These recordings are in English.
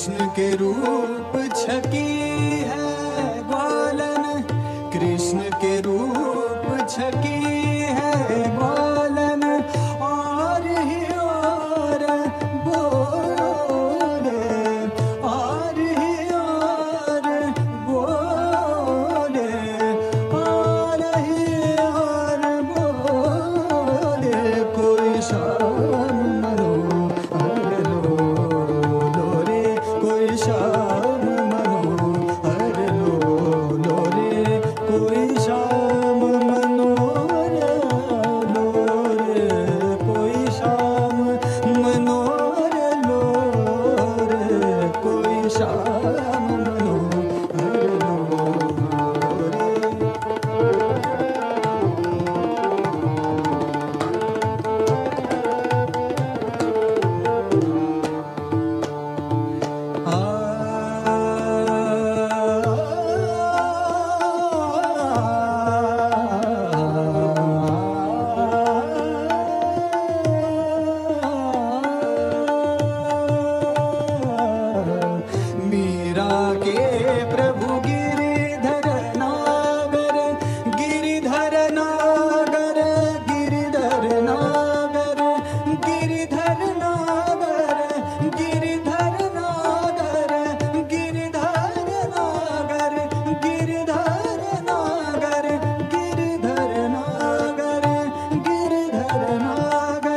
कृष्ण के रूप छकी है ग्वालन, कृष्ण के रूप छकी है ग्वालन, और ही और बोले, और ही और बोले, और ही और बोले, कोई शाम मनोहर लो रे, कोई शाम मनोहर लो रे, कोई शाम मनोहर लो रे, कोई शाम मनोहर लो रे, कोई शाम मनोहर लो रे। मीरा के प्रभु गिरिधर नागर, गिरिधर नागर, गिरिधर नागर, गिरिधर नागर, गिरिधर नागर, गिरिधर नागर, गिरिधर नागर, गिरिधर नागर, गिरिधर नागर,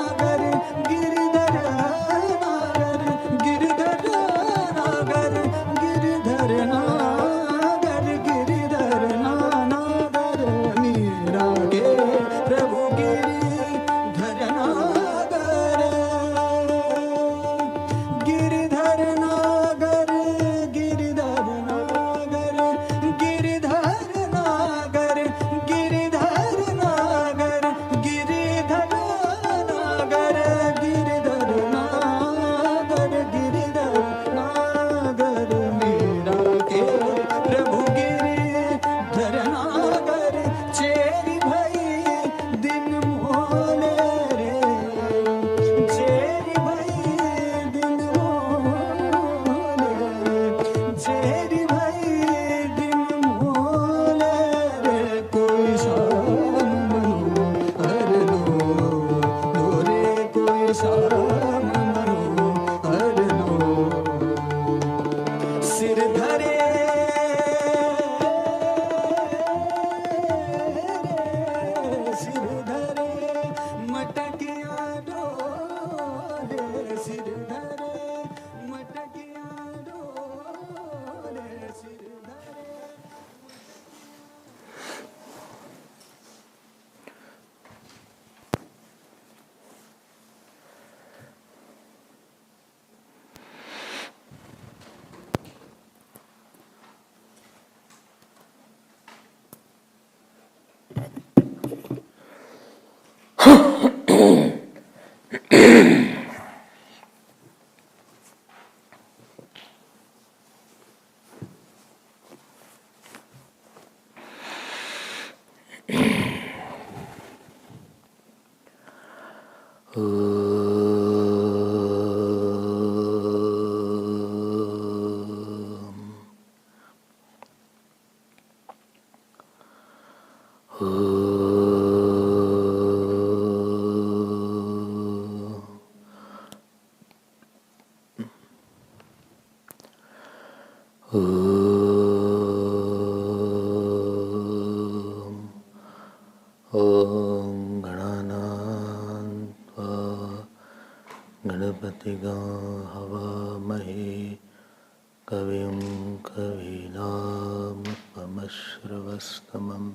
गिरिधर नागर, गिरिधर नागर, गिरिधर नागर, गिरिधर नागर, गिरिधर नागर, मीरा के प्रभु गिरिधर नागर, गिरिधर नागर, गिरिधर नागर, गिरिधर नागर, गिरिधर नागर, गिरिधर नागर, गिरिधर नागर, गिरिधर नागर, मीरा के प्रभु गिरिधर नागर, चेरी भई दिन मोले रे, चेरी भई दिन मोले, चेरी भई दिन मोले रे, कोई शाम मनोहर लो रे, कोई शाम मनोहर लो। सिर धरे सिर धरे मटकिया डोले, सिर धरे मटकिया डोले, सिर धरे। ॐ गणानान्त्वा गणपतिगं हवामहे कविं कवीनामुपमश्रवस्तमं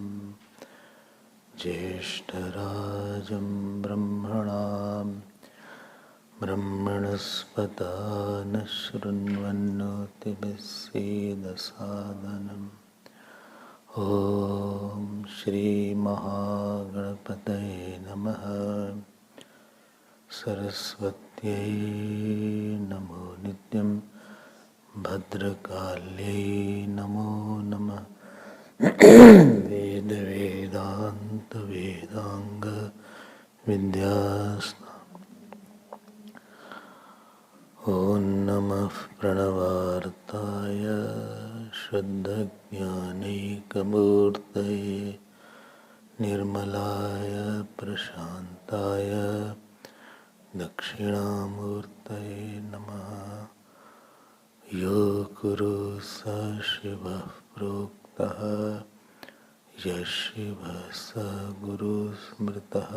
ज्येष्ठराजं ब्रह्मणां ब्रह्मणस्पत न शृण्वन्नोतिभिस्सीदसादनम् ॐ श्री महागणपतये नमः। सरस्वत्यै नमो नित्यं, भद्रकाल्यै नमो नमः। वेद वेदांत वेदांग विद्यास्ता ॐ नमः प्रणवार्ताय शुद्धज्ञानैकमूर्तये निर्मलाय प्रशान्ताय दक्षिणामूर्तये नमः। यो गुरु स शिवः प्रोक्तः यः शिवः स गुरुः स्मृतः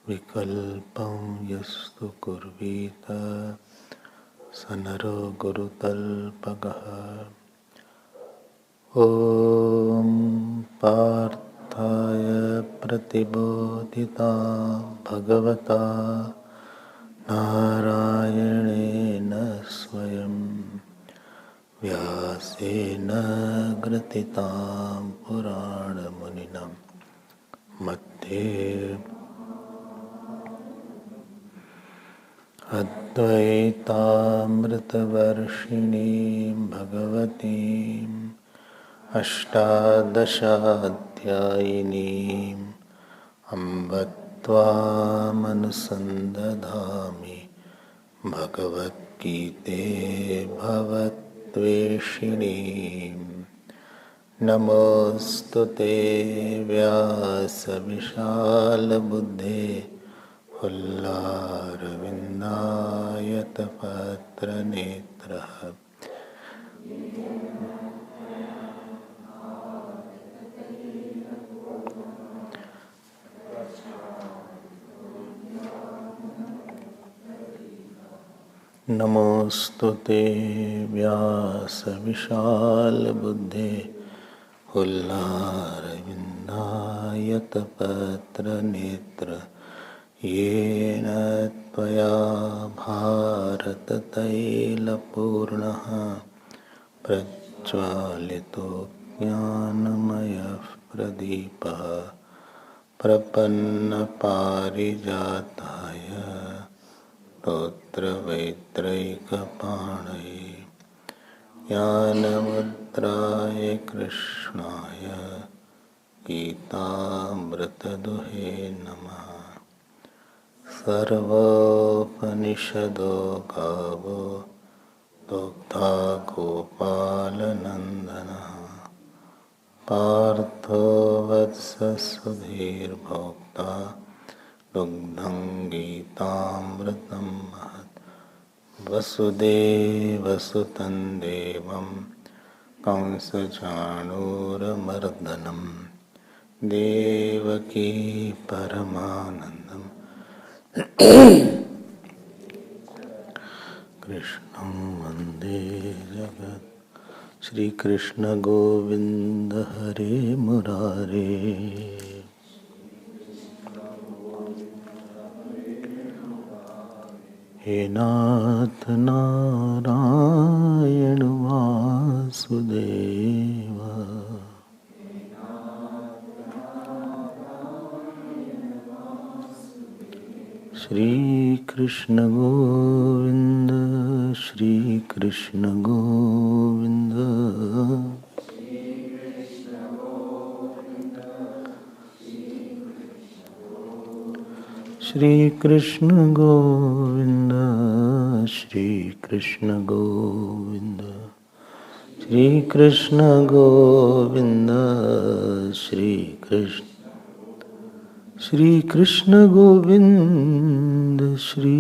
विकल्पं यस्तु कुर्वीत स नरो गुरुतल्पकः। ॐ पार्थाय प्रतिबोधितां भगवता नारायणेन स्वयं व्यासेन ग्रथितां पुराणमुनिना मध्ये अद्वैतामृतवर्षिणीं भगवतीम् अष्टादशाध्यायिनीम् अम्ब त्वामनुसन्दधामि भगवद्गीते भवद्वेषिणीम्। नमोऽस्तु ते व्यासविशालबुद्धे फुल्लारविन्दायतपत्रनेत्रः। नमोऽस्तु ते व्यासविशालबुद्धे फुल्लारविन्दायतपत्रनेत्रः। येन त्वया भारततैलपूर्णः प्रज्वालितो ज्ञानमयः प्रदीपः प्रपन्नपारिजाताय स्तोत्रवेत्रैकपाणये ज्ञानमुद्राय कृष्णाय गीतामृतदुहे नमः। सर्वोपनिषदो गावो दुग्धा गोपालनन्दनः पार्थो वत्ससुधीर्भोक्ता दुग्धं गीतामृतं महत्। वसुदेवसुतं देवं कंसचाणूरमर्दनं देवकी परमानन्दं कृष्णं वन्दे जगत्। श्री कृष्ण गोविंद हरे मुरारे। हे नाथ नारायण वासुदेव श्री कृष्ण गोविंद श्री कृष्ण गोविंद श्री कृष्ण गोविंद श्री कृष्ण गोविंद श्री कृष्ण गोविंद श्री कृष्ण श्री कृष्ण गोविंद श्री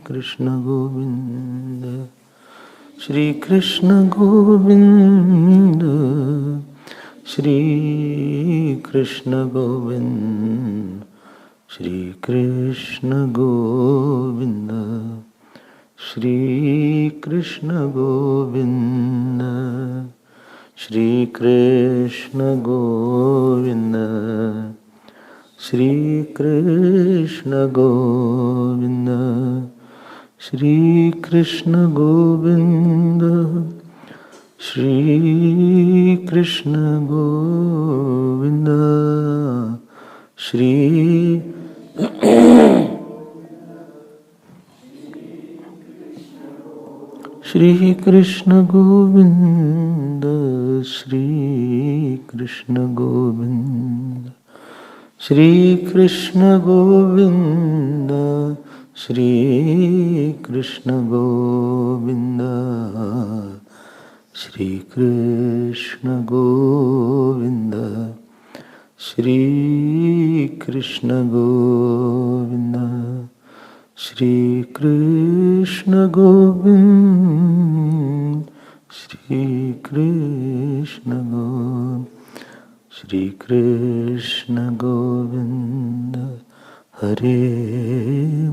कृष्ण गोविंद श्री कृष्ण गोविंद श्री कृष्ण गोविंद श्री कृष्ण गोविंद श्री कृष्ण गोविंद श्री कृष्ण गोविंद श्री कृष्ण गोविंद श्री कृष्ण गोविंद श्री कृष्ण गोविंद श्री श्री कृष्ण गोविंद श्री कृष्ण गोविंद श्री कृष्ण गोविंद श्री कृष्ण गोविंद श्री कृष्ण गोविंद श्री कृष्ण गोविंद श्री कृष्ण गोविंद श्री कृष्ण गोविंद श्री कृष्ण गोविंद हरे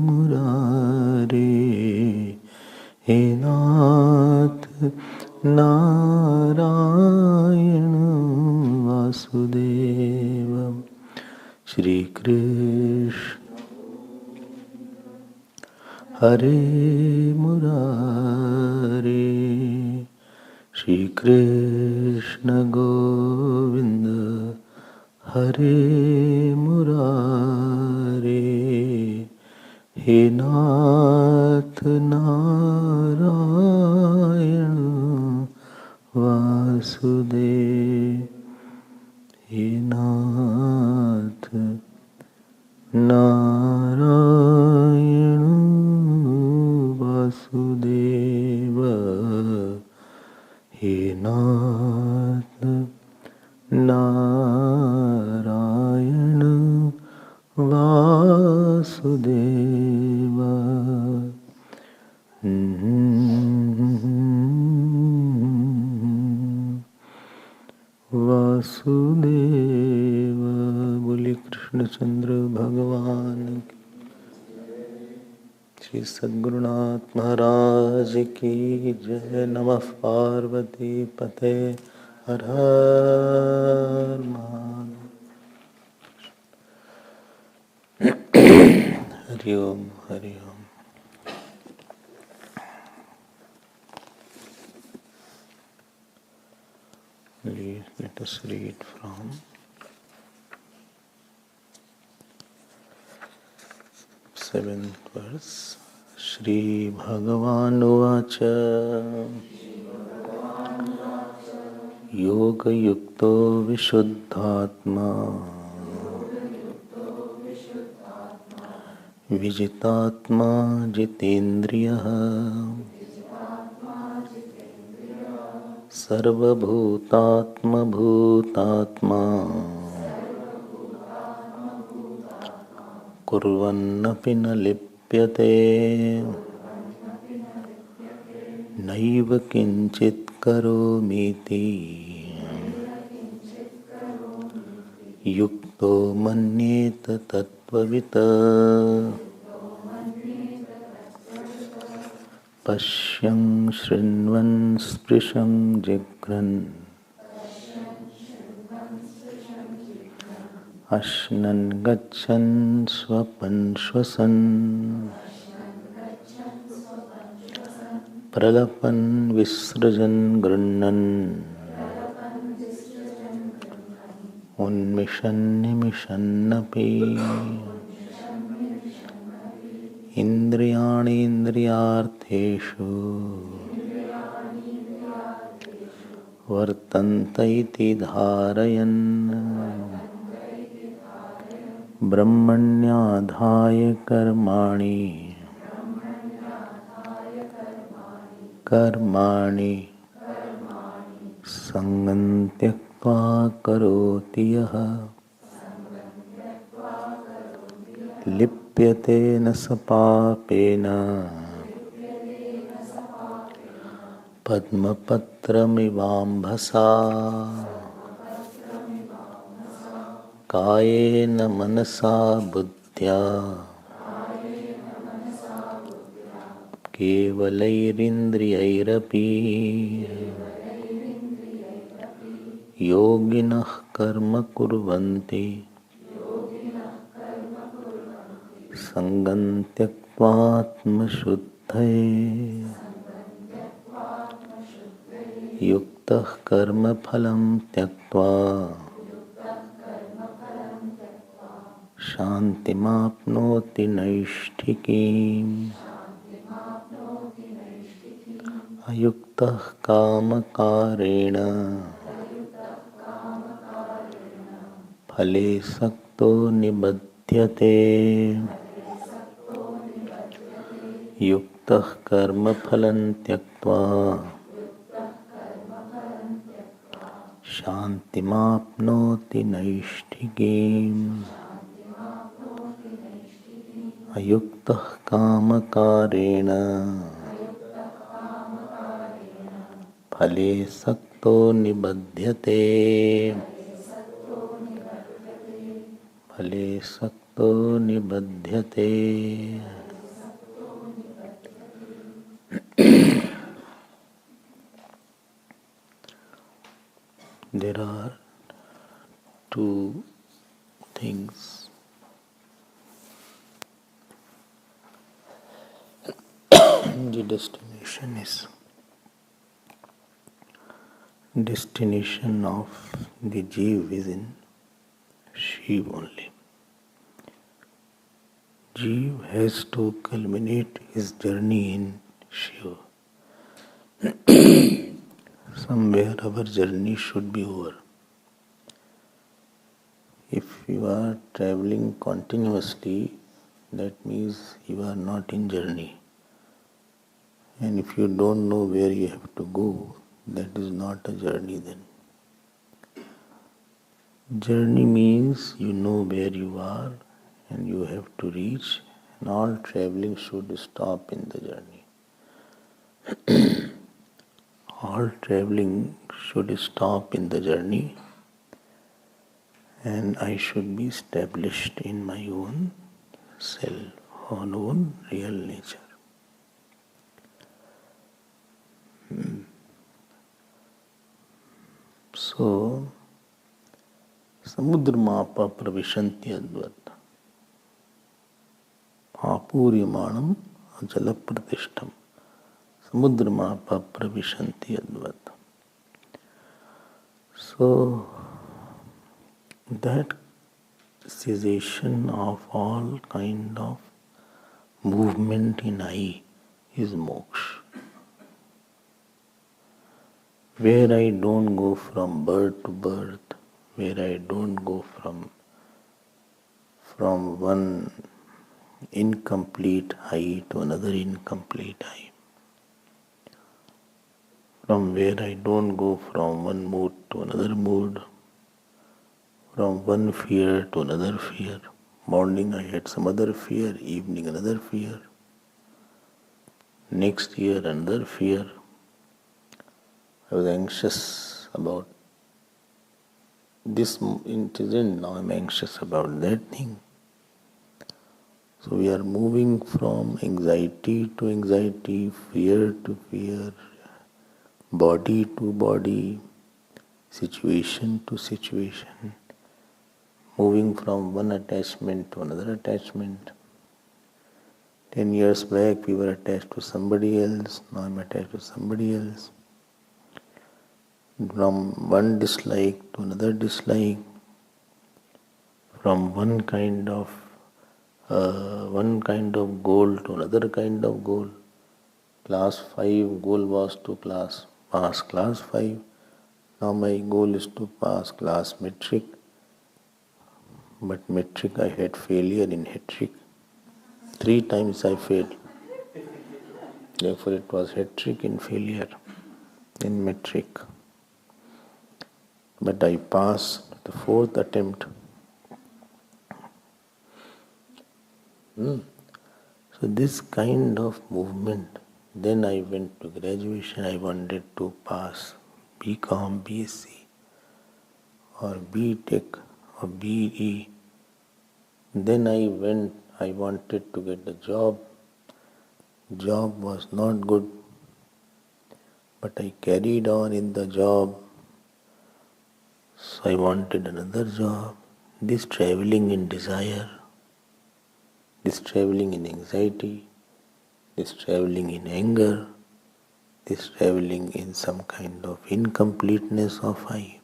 मुरारे हे नाथ नारायण वासुदेव श्री कृष्ण हरे मुरारे श्री कृष्ण गोविंद हरे मुरारे हे नाथ नारायण वासुदेव हे नाथ नारायण वासुदेव हे नाथ नारायण वासुदेव वासुदेव। बोले कृष्णचंद्र भगवान की, श्री सद्गुरुनाथ महाराज की जय। नमः पार्वती पते हर हर महादेव। हरि ओम हरि ओम। Let us read from seventh verse. Shri Bhagavan Uvacha Yoga Yukto Vishuddhatma Vijitatma Jitendriyaha Sarvabhutatma Bhutatma Kurvannapi na lipyate Naiva kinchit karomiti Yukto manyeta tattvavita Pashyam shrinvan sprisham jigran Ashnan gachan swapan shwasan Pralapan visrajan grannan Unmishan nimishannapi Indriyani indriyartheshu Vartantaiti dharayan Brahmanyadhaya karmani Karmani Sangam tyaktva karoti yaha Lipyate na sapapena Padmapatramivambhasa Kayena manasa buddhya Kevalairindriyairapi Yoginah karma kurvanti Sangam tyaktvatma shuddhaye Yuktah karma phalam tyaktva Shantimapnoti naishtikim Ayuktah kamakarena Phale sakto nibadhyate युक्तः कर्मफलं त्यक्त्वा शान्तिमाप्नोति नैष्ठिकीम् अयुक्तः कामकारेण फले सक्तो निबध्यते फले सक्तो निबध्यते. There are two things. The destination of the Jeev is in Shiv only. Jeev has to culminate his journey in Shiv. Somewhere our journey should be over. If you are traveling continuously, that means you are not in journey. And if you don't know where you have to go, that is not a journey then. Journey means you know where you are and you have to reach, and all traveling should stop in the journey. All traveling should stop in the journey, and I should be established in my own self, own real nature. So, samudramapa pravishanti advat apuryamanam jalapratishtam samudramapa pravishanti advat. So, that cessation of all kind of movement in I is moksha. Where I don't go from birth to birth, where I don't go from one incomplete I to another incomplete I, from where I don't go from one mood to another mood, from one fear to another fear. Morning I had some other fear, evening another fear, next year another fear. I was anxious about this incident, now I'm anxious about that thing. So we are moving from anxiety to anxiety, fear to fear, body to body, situation to situation, moving from one attachment to another attachment. 10 years back we were attached to somebody else, now I'm attached to somebody else. From one dislike to another dislike, from one kind of goal to another kind of goal. Class 5 goal was to pass class 5. Now my goal is to pass class metric. But metric I had failure in hat-trick. 3 times I failed. Therefore it was hat-trick in failure in metric. But I passed the 4th attempt. So this kind of movement, then I went to graduation, I wanted to pass BCom, BSc or BTech or BE. Then I wanted to get a job. Job was not good, but I carried on in the job. So I wanted another job. This traveling in desire, this traveling in anxiety, this traveling in anger, this traveling in some kind of incompleteness of I.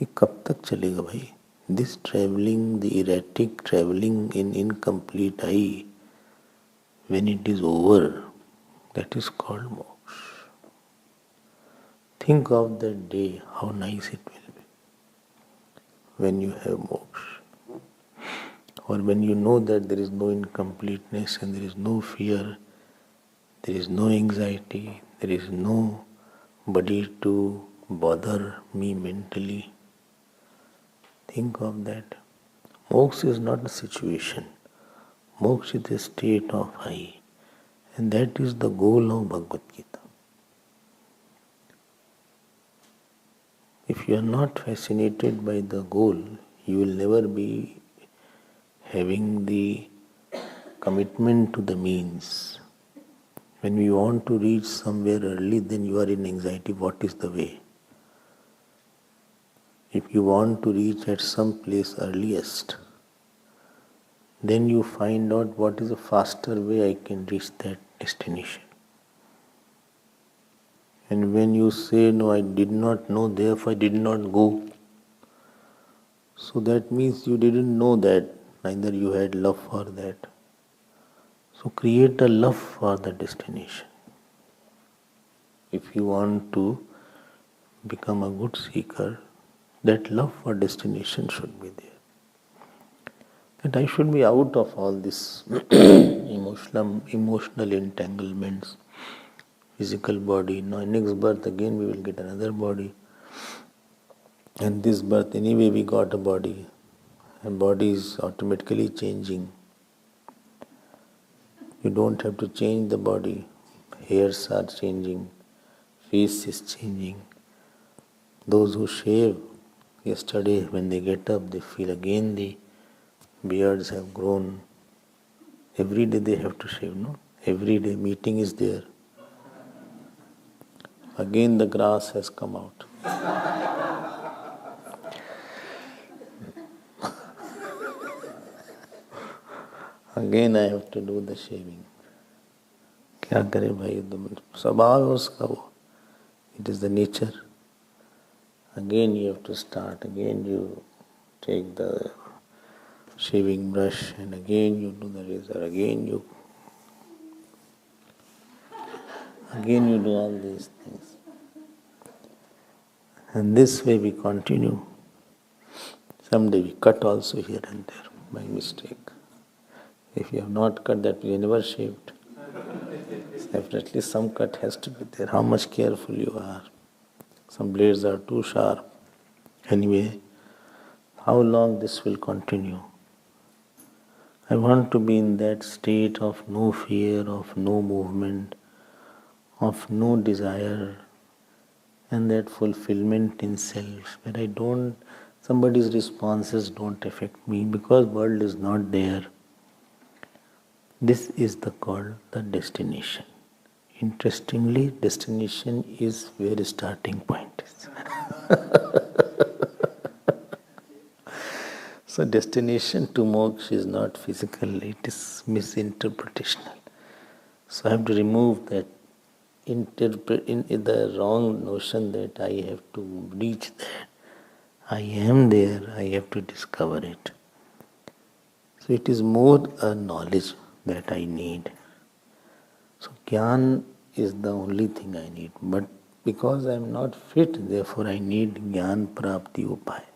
ये कब तक चलेगा भाई? This traveling, the erratic traveling in incomplete I, when it is over, that is called moksha. Think of that day, how nice it will be when you have moksha. or when you know that there is no incompleteness and there is no fear, there is no anxiety, there is nobody to bother me mentally. Think of that. Moksha is not a situation. Moksha is a state of I. And that is the goal of Bhagavad Gita. If you are not fascinated by the goal, you will never be having the commitment to the means. When we want to reach somewhere early, then you are in anxiety. What is the way? If you want to reach at some place earliest, then you find out what is a faster way I can reach that destination. And when you say, no, I did not know, therefore I did not go, so that means you didn't know that, neither you had love for that. So create a love for the destination. If you want to become a good seeker, that love for destination should be there. That I should be out of all this emotional entanglements, physical body. Now next birth again we will get another body. And this birth anyway we got a body. And body is automatically changing. You don't have to change the body. Hairs are changing. Face is changing. Those who shave yesterday, when they get up, they feel again the beards have grown. Every day they have to shave, no? Every day meeting is there. Again the grass has come out. Again I have to do the shaving. क्या करे भाई, स्वभाव है उसका वो. It is the nature. Again you have to start. Again you take the shaving brush and again you do the razor. Again you do all these things. And this way we continue. Someday we cut also here and there by mistake. If you have not cut, that you never shaved. Definitely some cut has to be there. How much careful you are. Some blades are too sharp. Anyway, how long this will continue? I want to be in that state of no fear, of no movement, of no desire, and that fulfillment in self, where somebody's responses don't affect me because world is not there. This is called the destination. Interestingly, destination is where the starting point is. So destination to moksha is not physical, it is misinterpretational. So I have to remove that the wrong notion that I have to reach there. I am there, I have to discover it. So it is more a knowledge that I need. So Gyan is the only thing I need. But because I am not fit, therefore I need Gyan Prapti Upaya.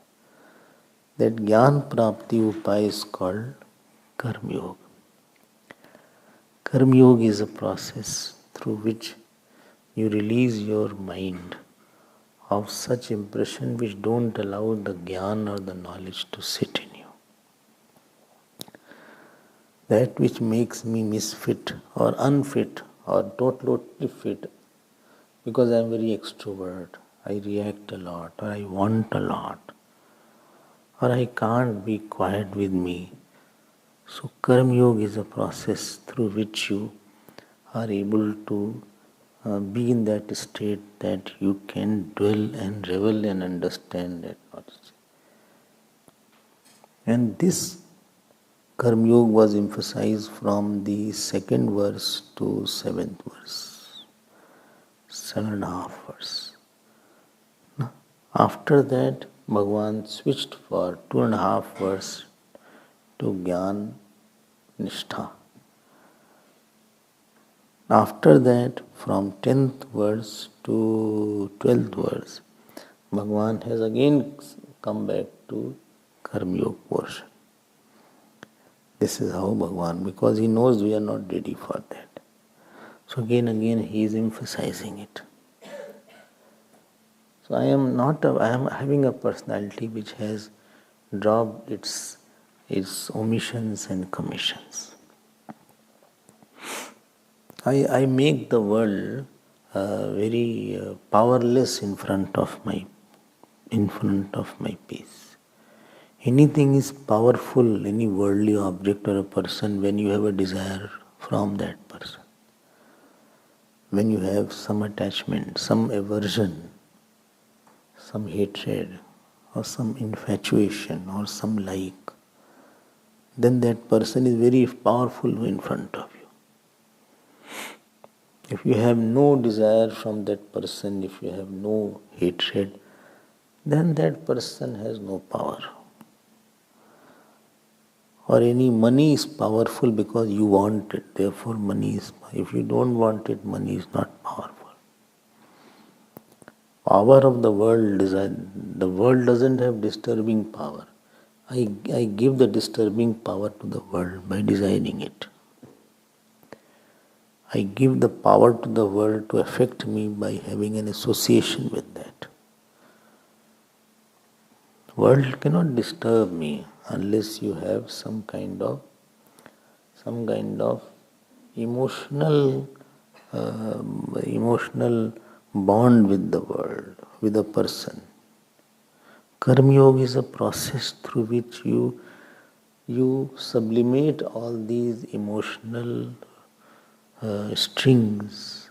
That Gyan Prapti Upaya is called Karma Yoga. Karma Yoga is a process through which you release your mind of such impression which don't allow the Gyan or the knowledge to sit in you. That which makes me misfit or unfit or totally fit, because I am very extrovert, I react a lot, or I want a lot, or I can't be quiet with me. So Karma Yoga is a process through which you are able to be in that state that you can dwell and revel and understand that knowledge. And this Karma Yoga was emphasized from the 2nd verse to 7th verse, 7.5 verse. After that, Bhagavan switched for 2.5 verse to Gyan Nishtha. After that, from 10th verse to 12th verse, Bhagavan has again come back to Karma Yoga portion. This is how Bhagavan, because he knows we are not ready for that. So again he is emphasizing it. So I am having a personality which has dropped its omissions and commissions. I make the world very powerless in front of my peace. Anything is powerful, any worldly object or a person, when you have a desire from that person. When you have some attachment, some aversion, some hatred, or some infatuation, or some like, then that person is very powerful in front of you. If you have no desire from that person, if you have no hatred, then that person has no power. Or any money is powerful because you want it, therefore money is. If you don't want it, money is not powerful. Power of the world doesn't have disturbing power. I give the disturbing power to the world by desiring it. I give the power to the world to affect me by having an association with that. World cannot disturb me unless you have some kind of emotional bond with the world, with a person. Karma Yoga is a process through which you sublimate all these emotional strings,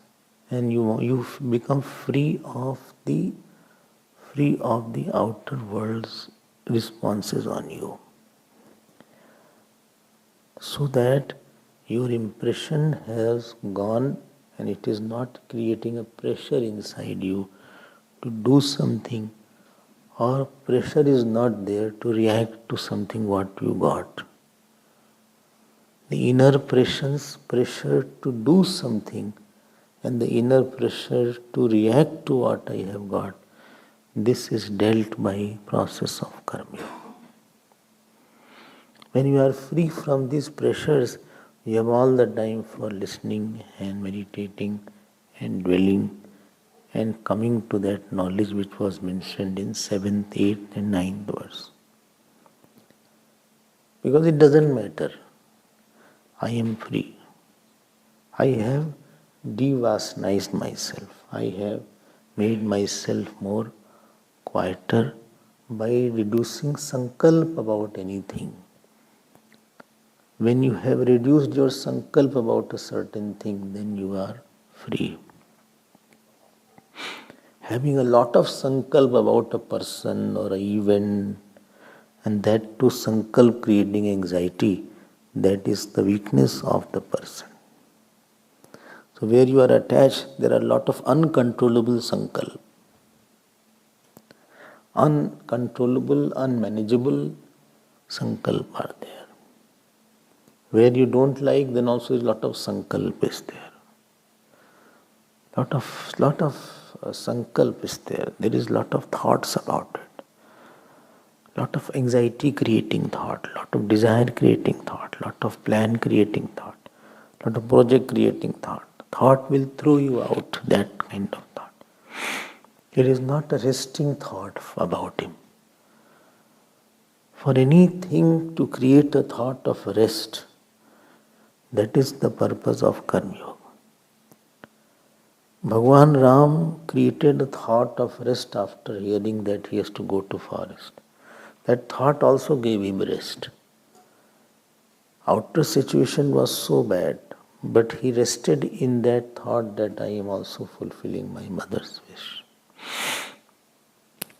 and you become free of the outer world's responses on you, so that your impression has gone and it is not creating a pressure inside you to do something, or pressure is not there to react to something what you got. The inner pressure to do something, and the inner pressure to react to what I have got, this is dealt by process of karma. When you are free from these pressures, you have all the time for listening and meditating and dwelling and coming to that knowledge which was mentioned in 7th, 8th and 9th verse. Because it doesn't matter. I am free. I have devasanized myself. I have made myself more quieter by reducing sankalp about anything. When you have reduced your sankalp about a certain thing, then you are free. Having a lot of sankalp about a person or an event, and that too sankalp creating anxiety, that is the weakness of the person. So where you are attached, there are a lot of uncontrollable sankalp. Uncontrollable, unmanageable sankalp are there. Where you don't like, then also a lot of sankalp is there. Lot of sankalp is there. There is lot of thoughts about it. Lot of anxiety creating thought, lot of desire creating thought, lot of plan creating thought, lot of project creating thought. Thought will throw you out, that kind of thought. It is not a resting thought about him. For anything to create a thought of rest, that is the purpose of Karma Yoga. Bhagwan Ram created a thought of rest after hearing that he has to go to forest. That thought also gave him rest. Outer situation was so bad, but he rested in that thought that I am also fulfilling my mother's wish.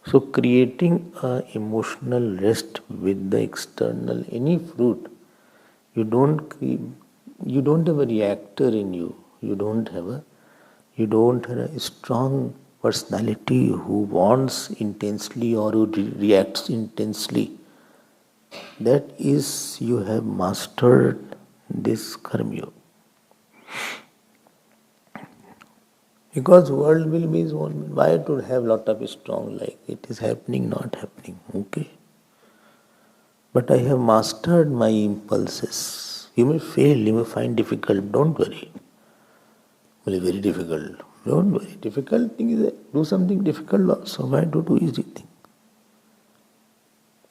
So creating an emotional rest with the external, any fruit, you don't have a reactor in you. You don't have a strong personality who wants intensely or who reacts intensely. That is, you have mastered this karma yoga. Because world will be his own. Why to have lot of strong like it is happening, not happening? Okay. But I have mastered my impulses. You may fail, you may find difficult, don't worry. Well, very difficult. Don't worry. Difficult thing is do something difficult also. Why do easy thing?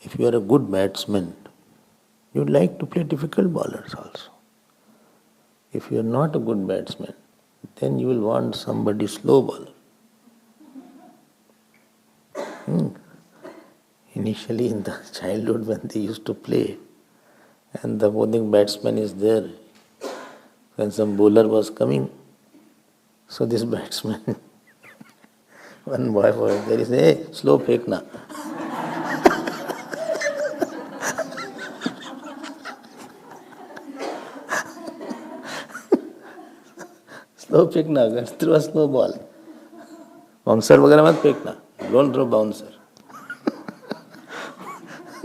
If you are a good batsman, you would like to play difficult bowlers also. If you are not a good batsman, then you will want somebody slow bowler. Initially in the childhood when they used to play and the bowling batsman is there, when some bowler was coming, so this batsman, one boy was there, he said, hey, slow fekna. Slow फेंकना, throw a slow ball. Bouncer वगैरह मत फेंकना. Don't throw bouncer.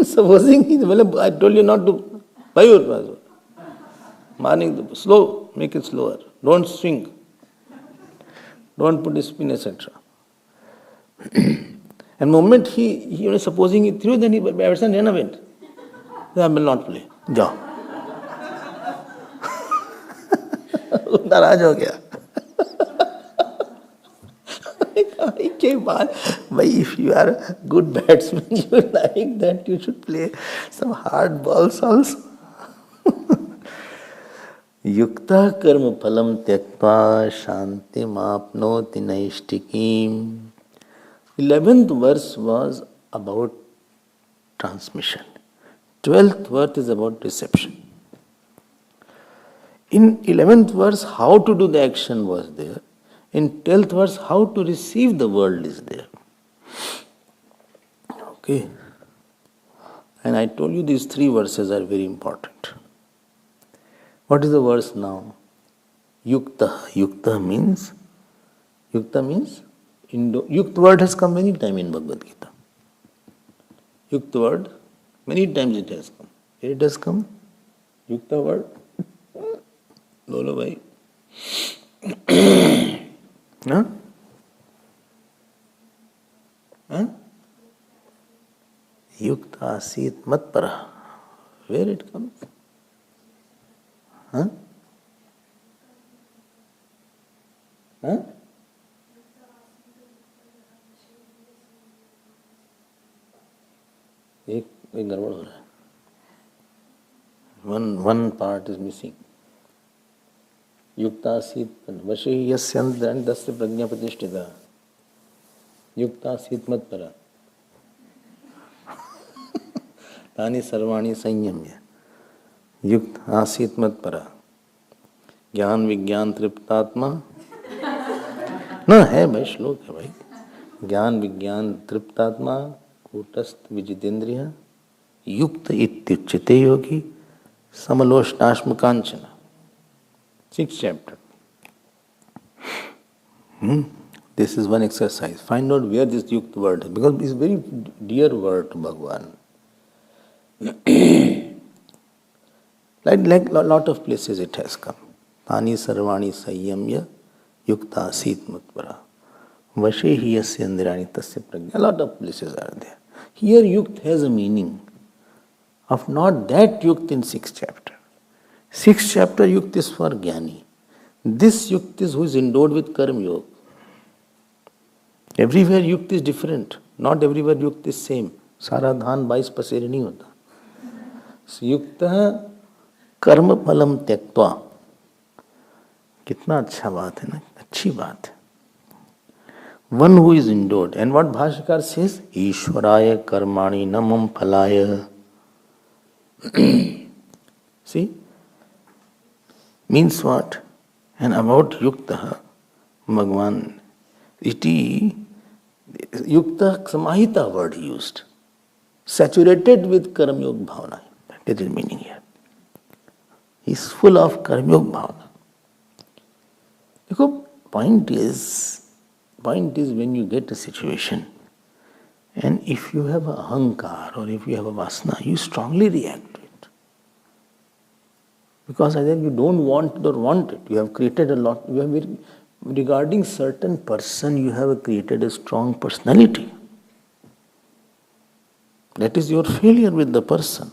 Supposing I told you not to. Morning, slow, make it slower. Don't swing. Don't put spin, etc. And moment he supposing he threw, then he batsman ran away. I will not play. जाओ. नाराज हो गया. If you are a good batsman, you like that, you should play some hard balls also. युक्ता कर्म फलम त्यक्त्वा शांति माप्नोति नैष्टिकीम. 11th verse was about transmission. 12th verse is about reception. In 11th verse, how to do the action was there. In 12th verse, how to receive the world is there. Okay. And I told you these 3 verses are very important. What is the verse now? Yukta. Yukta means? Yukta word has come many times in Bhagavad Gita. Yukta word, many times it has come. Here it has come. Yukta word. Lolo bhai. Huh? Huh? Yukta asit matpara. Where it comes? Huh? Huh? एक गड़बड़ हो रहा है. One part is missing. युक्तासीत वशे यस्यन्तस्य प्रज्ञा प्रतिष्ठिता. युक्तासीत मत्परा. तानि सर्वाणि संयम्य. युक्त आसीत मत्परा. ज्ञान विज्ञान तृप्तात्मा. न है भाई, श्लोक है भाई. ज्ञान विज्ञान तृप्तात्मा कूटस्थ विजितेन्द्रिय युक्त इत्युच्यते योगी समलोष्टाश्म कांचन. 6th chapter. This is one exercise. Find out where this yukta word is, because it's a very dear word to Bhagavan. Like a lot of places it has come. Tani sarvani sayyamya yukta asit matpara. Vashe hi yasya indrani tasya prajna. A lot of places are there. Here yukt has a meaning of not that yukt in 6th chapter. 6th chapter yukt is for Jnani. This yukt is who is endowed with karma yoga. Everywhere yukt is different. Not everywhere yukt is same. सारा धान 22 पसेरे नहीं होता. युक्त कर्म फलम त्यक्त्वा. कितना अच्छा बात है ना, अच्छी बात है. One who is endowed. And what Bhashakar says? Ishwaraya karmani namam phalaya. See? Means what? And about yukta, Bhagavan, yukta samahita word he used. Saturated with karma yoga bhavana. That is meaning here. He is full of karma yoga bhavana. Because point is when you get a situation and if you have a ahankar or if you have a vasana, you strongly react to it. Because either you don't want it or want it. You have created a lot. Regarding certain person, you have created a strong personality. That is your failure with the person.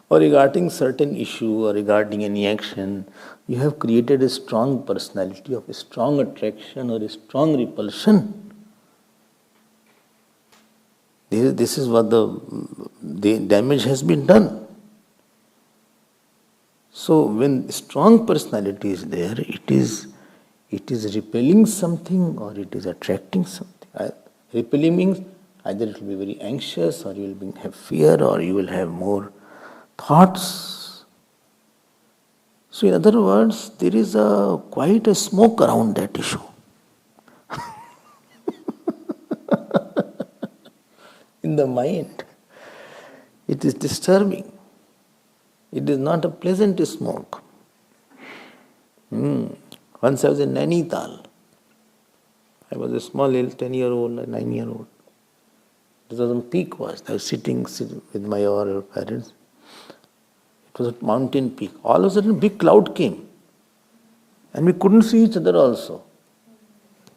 or regarding certain issue or regarding any action, you have created a strong personality of a strong attraction or a strong repulsion. This is what the damage has been done. So when strong personality is there, it is repelling something or it is attracting something. Repelling means either it will be very anxious, or you will have fear, or you will have more thoughts. So in other words, there is quite a smoke around that issue. In the mind, it is disturbing. It is not a pleasant smoke. Once I was in Nainital. I was a small 10-year-old, 9-year-old. This was on peak was. I was sitting with my parents. It was a mountain peak. All of a sudden, a big cloud came. And we couldn't see each other also.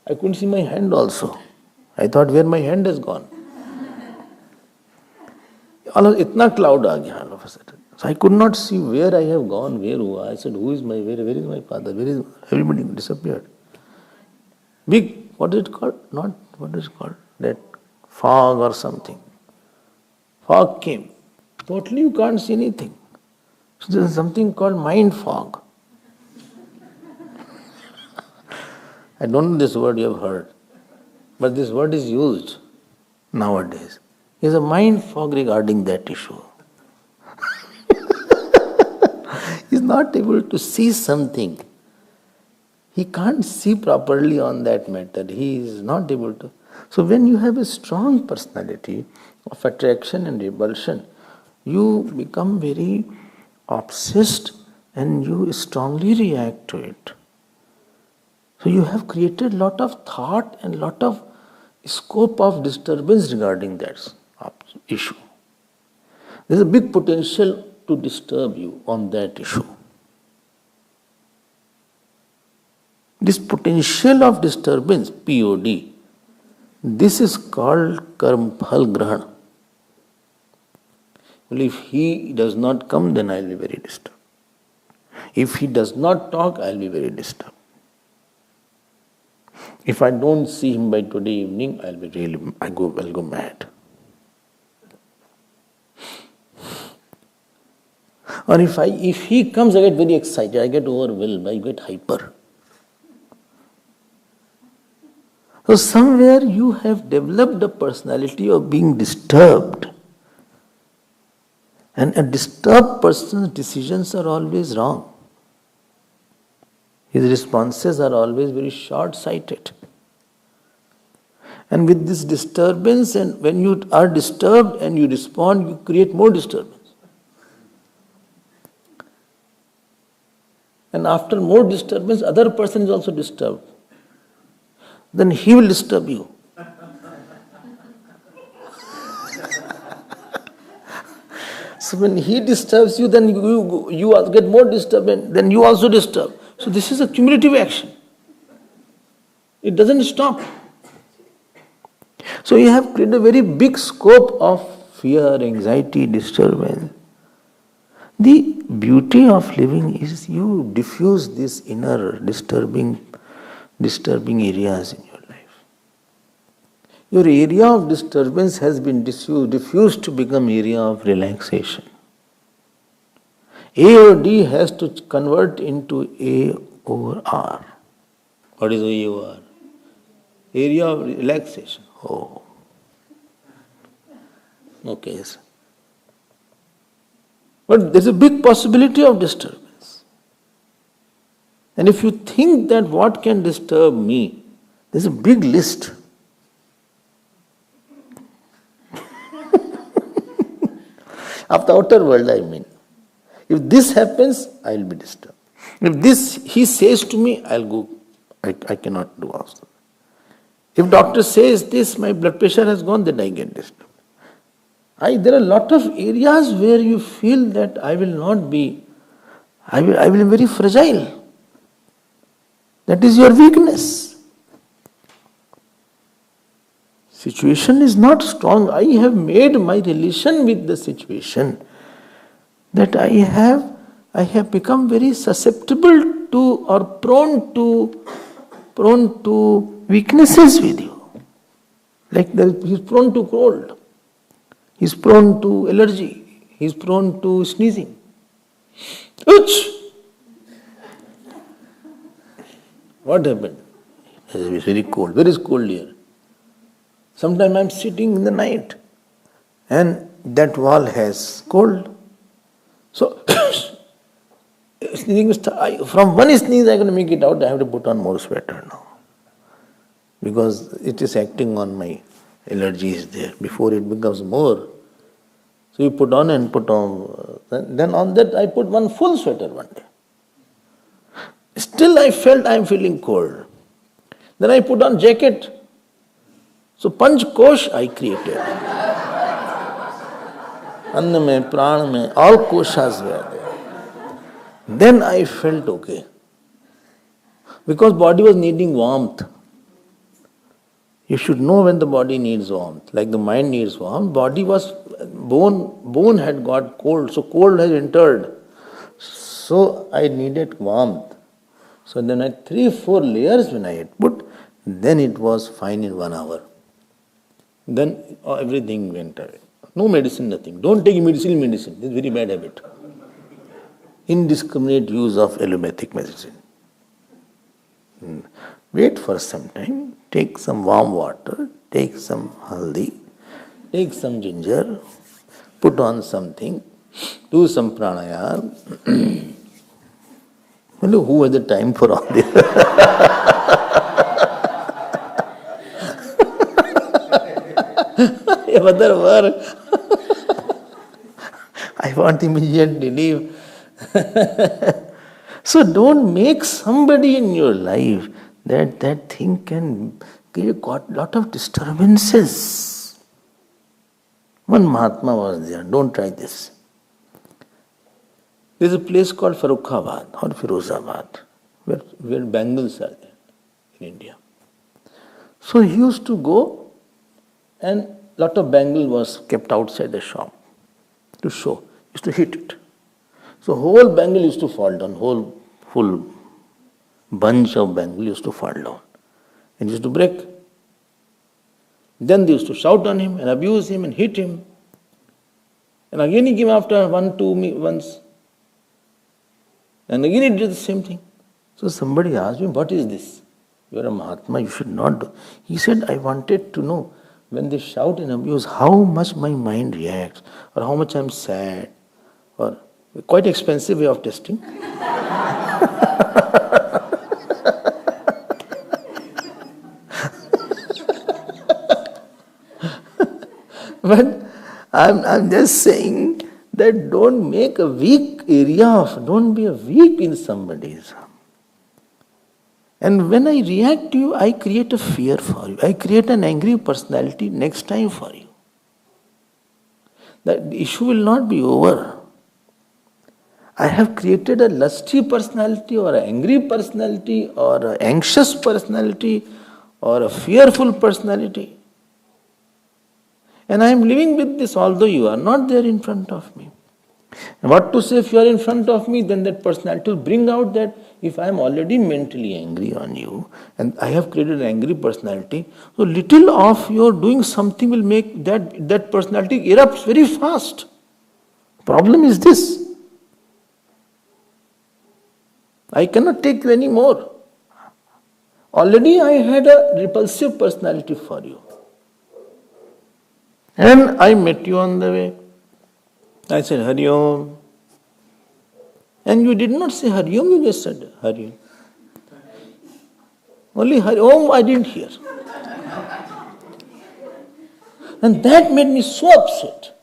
I couldn't see my hand also. I thought, where my hand has gone? Itna cloud aa gaya all of a sudden. So I could not see where I have gone, where hua. I said, where is my father? Where is everybody disappeared? Big, what is it called? Not what is it called? That fog or something. Fog came. Totally you can't see anything. So there is something called mind fog. I don't know this word you have heard, but this word is used nowadays. There is a mind fog regarding that issue. He is not able to see something. He can't see properly on that matter. He is not able to. So when you have a strong personality of attraction and repulsion, you become very obsessed and you strongly react to it. So you have created lot of thought and lot of scope of disturbance regarding that issue. There is a big potential to disturb you on that issue. This potential of disturbance, POD, this is called karma phal grahana. Well, if he does not come, then I will be very disturbed. If he does not talk, I will be very disturbed. If I don't see him by today evening, I'll go mad. Or if he comes, I get very excited, I get overwhelmed, I get hyper. So somewhere you have developed a personality of being disturbed. And a disturbed person's decisions are always wrong. His responses are always very short-sighted. And with this disturbance, and when you are disturbed and you respond, you create more disturbance. And after more disturbance, other person is also disturbed. Then he will disturb you. So when he disturbs you, then you get more disturbed, and then you also disturb. So this is a cumulative action. It doesn't stop. So you have created a very big scope of fear, anxiety, disturbance. The beauty of living is you diffuse these inner disturbing areas in your life. Your area of disturbance has been diffused to become area of relaxation. A or D has to convert into A over R. What is A over R? Area of relaxation. Oh. Okay. But there's a big possibility of disturbance. And if you think that what can disturb me, there's a big list. Of the outer world, I mean. If this happens, I will be disturbed. If this he says to me, I'll go. I cannot do also. If doctor says this, my blood pressure has gone, then I get disturbed. There are a lot of areas where you feel that I will be very fragile. That is your weakness. Situation is not strong. I have made my relation with the situation that I have become very susceptible to or prone to weaknesses with you. Like he's prone to cold, he's prone to allergy, he's prone to sneezing. Ouch! What happened? It's very cold. Where is cold here? Sometimes I'm sitting in the night and that wall has cold. So, sneezing, from one sneeze I can make it out, I have to put on more sweater now. Because it is acting on my allergies there before it becomes more. So you put on and put on. Then on that I put one full sweater one day. Still I felt I am feeling cold. Then I put on jacket. So Panch Kosh I created. Anna mein, prana mein, all koshas were there. Then I felt okay. Because body was needing warmth. You should know when the body needs warmth. Like the mind needs warmth, bone had got cold, so cold has entered. So I needed warmth. So then 3-4 layers when I had put, then it was fine in 1 hour. Then everything went away. No medicine, nothing. Don't take medicine. It's a very bad habit. Indiscriminate use of allopathic medicine. Wait for some time, take some warm water, take some haldi, take some ginger, put on something, do some pranayama. Well, who has the time for all this? Other work. I want immediate relief. So don't make somebody in your life that thing can give a lot of disturbances. One Mahatma was there, don't try this. There is a place called Farrukhabad or Firozabad where bangles are there in India. So he used to go and lot of bangle was kept outside the shop to show. He used to hit it. So whole bangle used to fall down, whole full bunch of bangle used to fall down and used to break. Then they used to shout on him and abuse him and hit him. And again he came after 1-2 once. And again he did the same thing. So somebody asked me, what is this? You are a Mahatma, you should not do. He said, I wanted to know when they shout and abuse, how much my mind reacts or how much I am sad or quite expensive way of testing. But I'm just saying that don't make a weak area of, don't be a weak in somebody's. And when I react to you, I create a fear for you. I create an angry personality next time for you. The issue will not be over. I have created a lusty personality or an angry personality or an anxious personality or a fearful personality. And I am living with this although you are not there in front of me. And what to say if you are in front of me, then that personality will bring out that if I am already mentally angry on you and I have created an angry personality, so little of your doing something will make that personality erupts very fast. Problem is this. I cannot take you anymore. Already I had a repulsive personality for you. And I met you on the way. I said, Hari Om. And you did not say Hari Om, you just said Hari Om. Only Hari Om I didn't hear. And that made me so upset.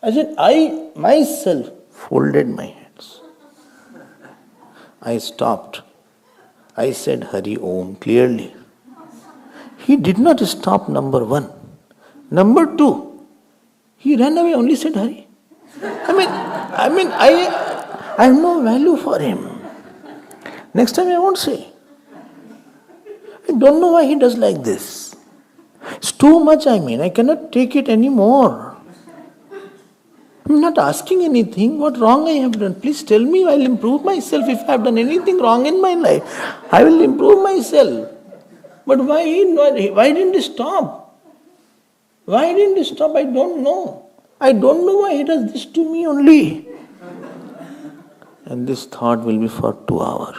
I said, I myself folded my hands. I stopped. I said Hari Om clearly. He did not stop, number one. Number two, he ran away, only said Hari. I have no value for him. Next time I won't say. I don't know why he does like this. It's too much, I cannot take it anymore. I'm not asking anything. What wrong I have done? Please tell me. I'll improve myself. If I have done anything wrong in my life, I will improve myself. But why didn't he stop? Why didn't he stop? I don't know. I don't know why he does this to me only. And this thought will be for 2 hours.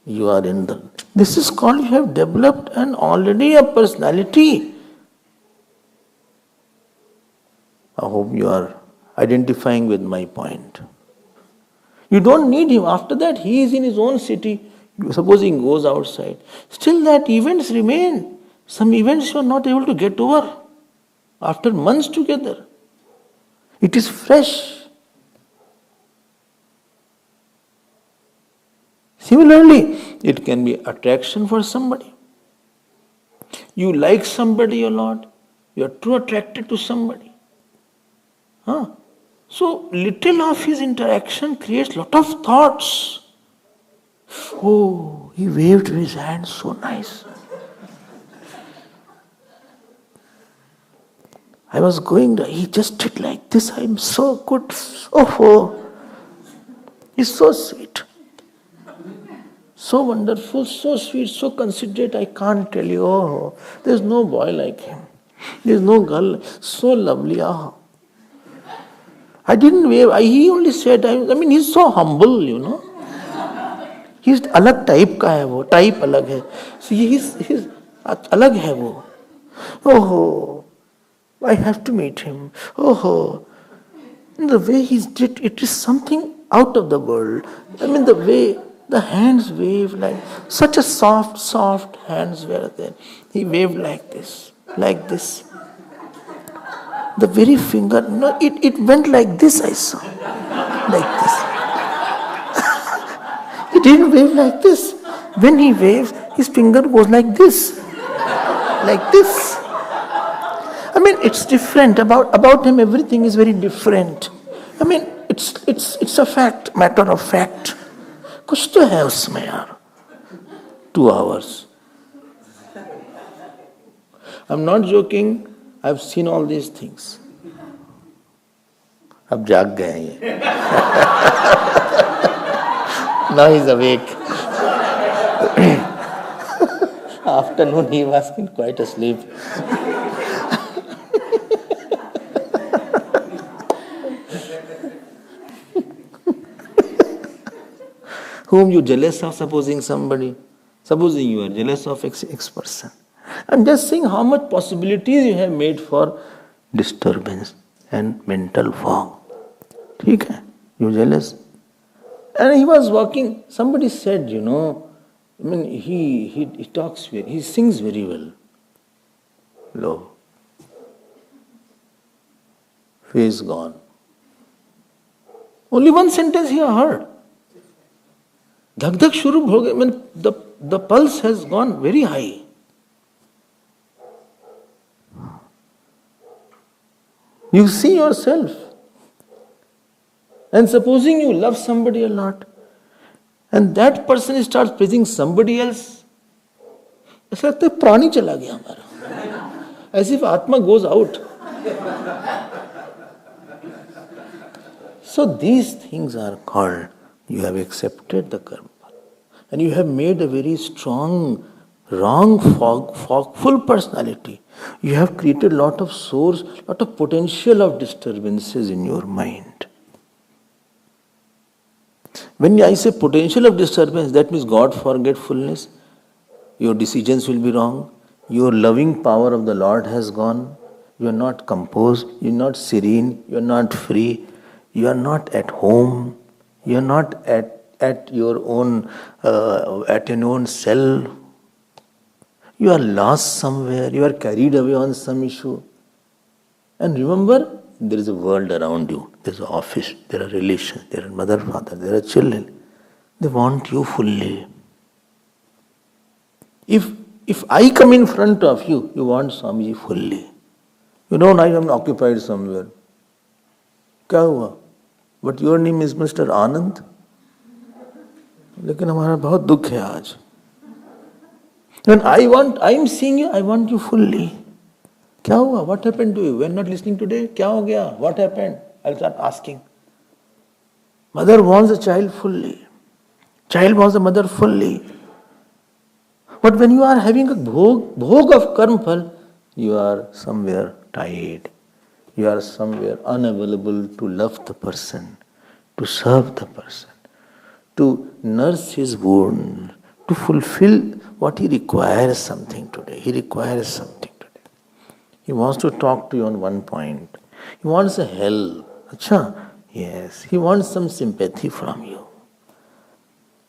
You are in the... This is called you have developed already a personality. I hope you are identifying with my point. You don't need him. After that, he is in his own city. Supposing he goes outside. Still that events remain. Some events you are not able to get over. After months together. It is fresh. Similarly, it can be attraction for somebody. You like somebody a lot. You are too attracted to somebody. So little of his interaction creates lot of thoughts. Oh, he waved his hand so nice. I was going to, he just did like this. I'm so good. Oh, he's so sweet. So wonderful, so sweet, so considerate. I can't tell you. Oh, there's no boy like him. There's no girl so lovely. Oh. I didn't wave. He only said, he's so humble, you know. He's अलग type का है वो, type अलग है. So he's अलग है वो. Oh, I have to meet him. Oh, the way he's did, it is something out of the world. The way the hands wave like, such a soft hands were there. He waved like this. The very finger, no, it went like this, I saw. Like this. He didn't wave like this. When he waves, his finger goes like this. Like this. It's different. About him, everything is very different. It's a fact, matter of fact. कुछ तो है उसमें यार. 2 hours. I'm not joking. I've seen all these things. अब जाग गए हैं ये. Now he's awake. Afternoon he was quite asleep. Whom you jealous of, supposing you are jealous of X person. I'm just saying how much possibilities you have made for disturbance and mental fog. ठीक है? You jealous? And he was walking, somebody said, he talks, he sings very well. Lo. Face gone. Only one sentence he heard. धक धक शुरू हो गए. The pulse has gone very high. You see yourself. And supposing you love somebody a lot, and that person starts praising somebody else, ऐसा लगता है प्राणी चला गया हमारा. As if Atma goes out. So these things are called, you have accepted the karma. And you have made a very strong, wrong, fogful personality. You have created a lot of source, lot of potential of disturbances in your mind. When I say potential of disturbance, that means God forgetfulness. Your decisions will be wrong. Your loving power of the Lord has gone. You are not composed. You are not serene. You are not free. You are not at home. You are not at your own, at your own self. You are lost somewhere. You are carried away on some issue. And remember, there is a world around you. There is an office. There are relations. There are mother, father. There are children. They want you fully. If I come in front of you, you want Swamiji fully. You know, I am occupied somewhere. क्या हुआ? But your name is Mr. Anand. लेकिन हमारा बहुत दुख है आज. When I am seeing you, I want you fully. क्या हुआ? What happened to you? You are not listening today? क्या हो गया? What happened? I'll start asking. Mother wants the child fully. Child wants the mother fully. But when you are having a bhog of karma phal, you are somewhere tired. You are somewhere unavailable to love the person, to serve the person, to nurse his wound, to fulfill what he requires something today. He requires something today. He wants to talk to you on one point. He wants a help. Acha? Yes. He wants some sympathy from you.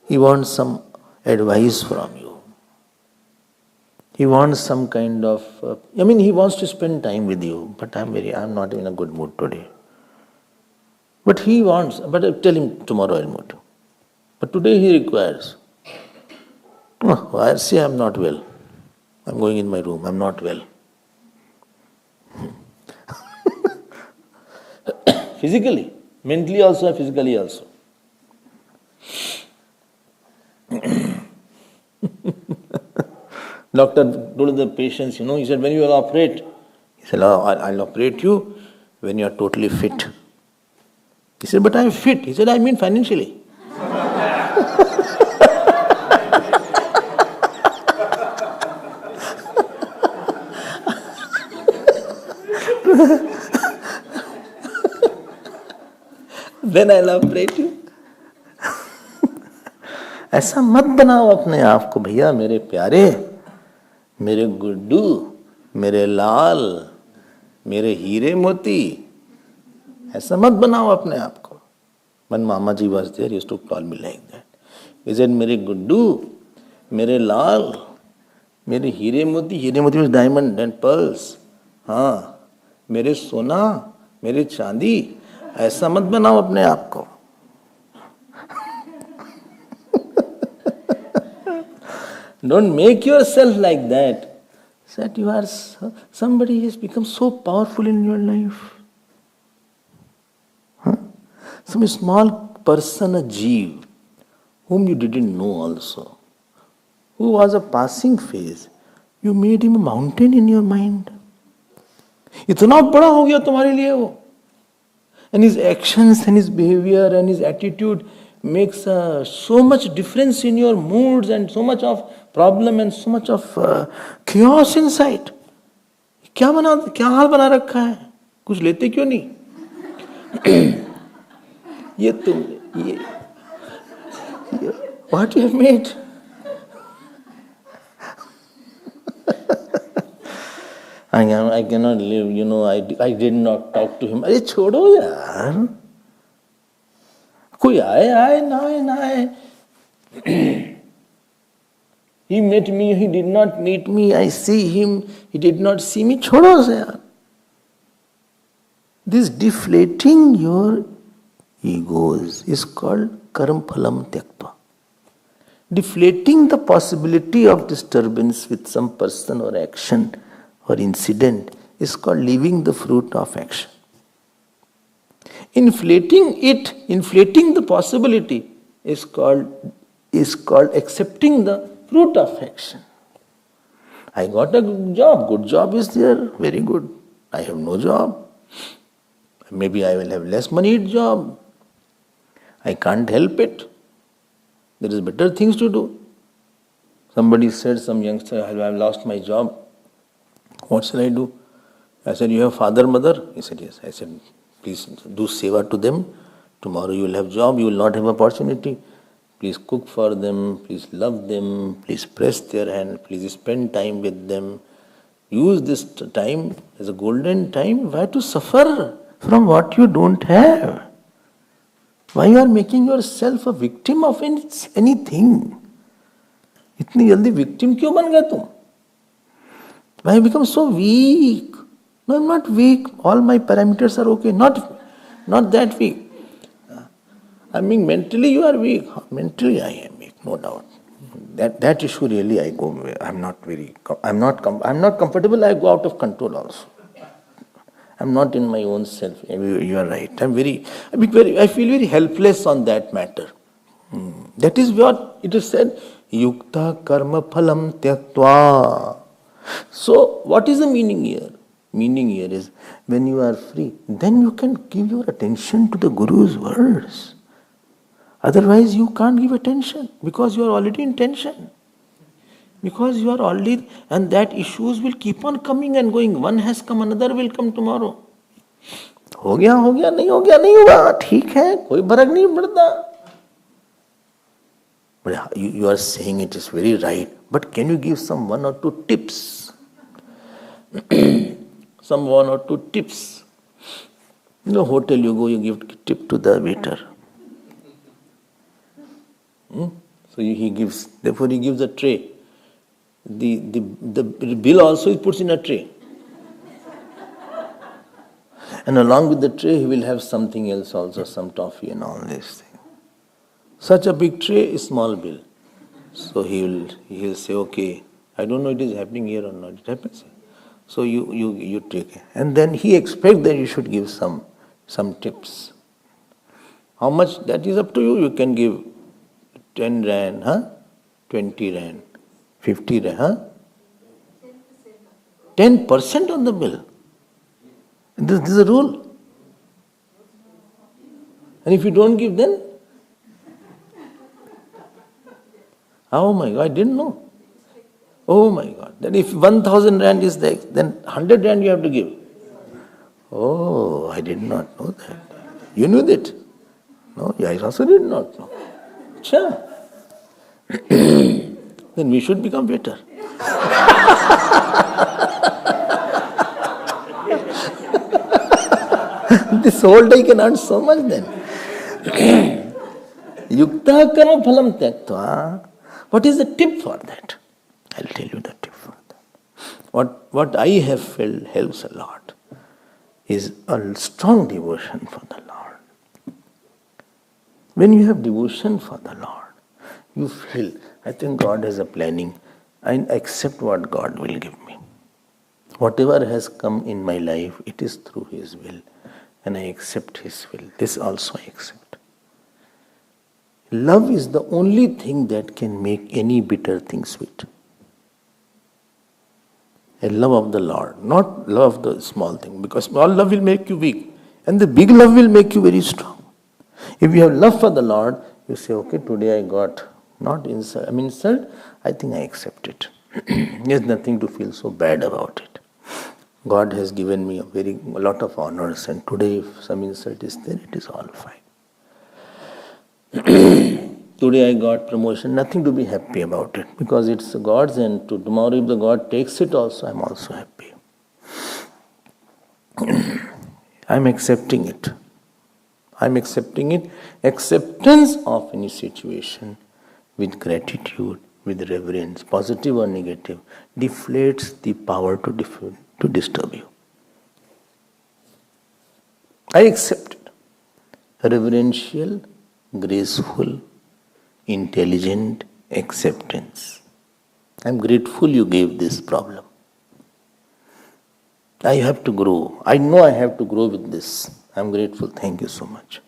He wants some advice from you. He wants some kind of, he wants to spend time with you, but I'm not in a good mood today. But he wants, but I tell him tomorrow I'll meet you. But today he requires. Oh, I say I'm not well. I'm going in my room, I'm not well. Physically, mentally also, physically also. Doctor told the patients, he said, when you will operate, he said, I'll operate you when you are totally fit. He said, but I'm fit. He said, I mean financially. Then I'll operate you. ऐसा मत बनाओ अपने आप को भैया, मेरे प्यारे, मेरे गुड्डू, मेरे लाल, मेरे हीरे मोती, ऐसा मत बनाओ अपने आप को. When Mamaji was there, he used to call me like that. He said, मेरे गुड्डू, मेरे लाल, मेरे हीरे मोती means diamond and pearls. हाँ, मेरे सोना, मेरे चांदी, ऐसा मत बनाओ अपने आप को. Don't make yourself like that. That you are somebody has become so powerful in your life. Huh? Some small person, a jeev, whom you didn't know also, who was a passing phase, you made him a mountain in your mind. इतना बड़ा हो गया तुम्हारे लिए वो. And his actions and his behavior and his attitude makes so much difference in your moods and so much of problem and so much of chaos inside. क्या हाल बना रखा है? कुछ लेते क्यों नहीं? ये what you have made? I cannot live, I did not talk to him. अरे छोड़ो यार, कोई आए ना आए. He met me, he did not meet me, I see him, he did not see me. छोड़ो से यार. This deflating your egos is called karma phalam tyaktva. Deflating the possibility of disturbance with some person or action or incident is called leaving the fruit of action. Inflating the possibility is called accepting the fruit of action. I got a good job is there, very good. I have no job. Maybe I will have less money at job. I can't help it. There is better things to do. Somebody said, some youngster, I have lost my job. What shall I do? I said, you have father, mother? He said, yes. I said, please do seva to them. Tomorrow you will have job, you will not have opportunity. Please cook for them, please love them, please press their hand, please spend time with them. Use this time as a golden time. Why to suffer from what you don't have? Why you are making yourself a victim of anything? इतनी जल्दी victim क्यों बन गए तुम? Why you become so weak? No, I'm not weak. All my parameters are okay. Not that weak. I mean, mentally you are weak. Mentally I am weak, no doubt. That issue really I go. I'm not comfortable. I go out of control also. I'm not in my own self. You are right. I feel very helpless on that matter. That is what it is said. Yukta karma phalam tyaktva. So, what is the meaning here? meaning here is, when you are free, then you can give your attention to the Guru's words. Otherwise you can't give attention because you are already in tension. Because you are already, and that issues will keep on coming and going. One has come, another will come tomorrow. हो गया नहीं होगा, ठीक है, कोई फर्क नहीं पड़ता. But you are saying it is very right. But can you give some 1 or 2 tips? Some 1 or 2 tips. In the hotel you go, you give tip to the waiter. So he gives a tray. The bill also he puts in a tray. And along with the tray he will have something else also, some toffee and all this thing. Such a big tray, small bill. So he will say, okay, I don't know it is happening here or not. It happens here. So you take it. And then he expects that you should give some tips. How much? That is up to you. You can give 10 rand, 20 rand, 50 rand, 10% on the bill. This is a rule. And if you don't give, then? Oh my God, I didn't know. Oh my God. Then if 1,000 rand is there, then 100 rand you have to give. Oh, I did not know that. You knew that? No, I also did not know. Sure. Then we should become better. This whole day can earn so much then. Yukta karo phalam tyaktva. What is the tip for that? I'll tell you the tip for that. What I have felt helps a lot is a strong devotion for the Lord. When you have devotion for the Lord, you feel, I think God has a planning. I accept what God will give me. Whatever has come in my life, it is through His will. And I accept His will. This also I accept. Love is the only thing that can make any bitter thing sweet. A love of the Lord, not love of the small thing, because small love will make you weak, and the big love will make you very strong. If you have love for the Lord, you say, okay, today I got not insult, I think I accept it. There's nothing to feel so bad about it. God has given me a lot of honors, and today if some insult is there, it is all fine. Today I got promotion, nothing to be happy about it, because it's God's, and tomorrow if the God takes it also, I'm also happy. I'm accepting it. Acceptance of any situation with gratitude, with reverence, positive or negative, deflates the power to disturb you. I accept it. Reverential, graceful, intelligent acceptance. I'm grateful you gave this problem. I have to grow. I know I have to grow with this. I'm grateful. Thank you so much.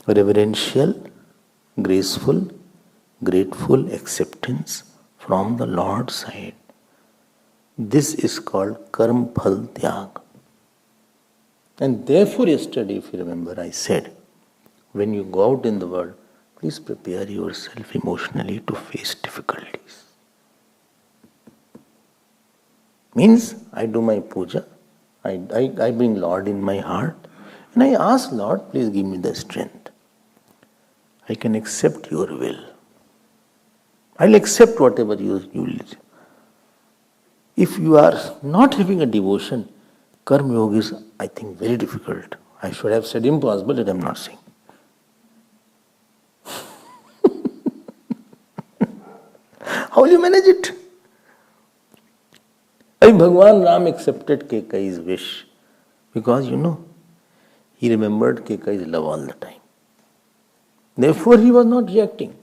Reverential, graceful, grateful acceptance from the Lord's side. This is called karma phal tyag. And therefore yesterday, if you remember, I said, when you go out in the world, please prepare yourself emotionally to face difficulties. Means, I do my puja, I bring Lord in my heart, and I ask Lord, please give me the strength. I can accept your will. I'll accept whatever you will. If you are not having a devotion, karma yoga is, I think, very difficult. I should have said impossible, but I'm not saying. How will you manage it? Bhagwan Ram accepted Kekai's wish because, he remembered Kekai's love all the time. Therefore, he was not reacting.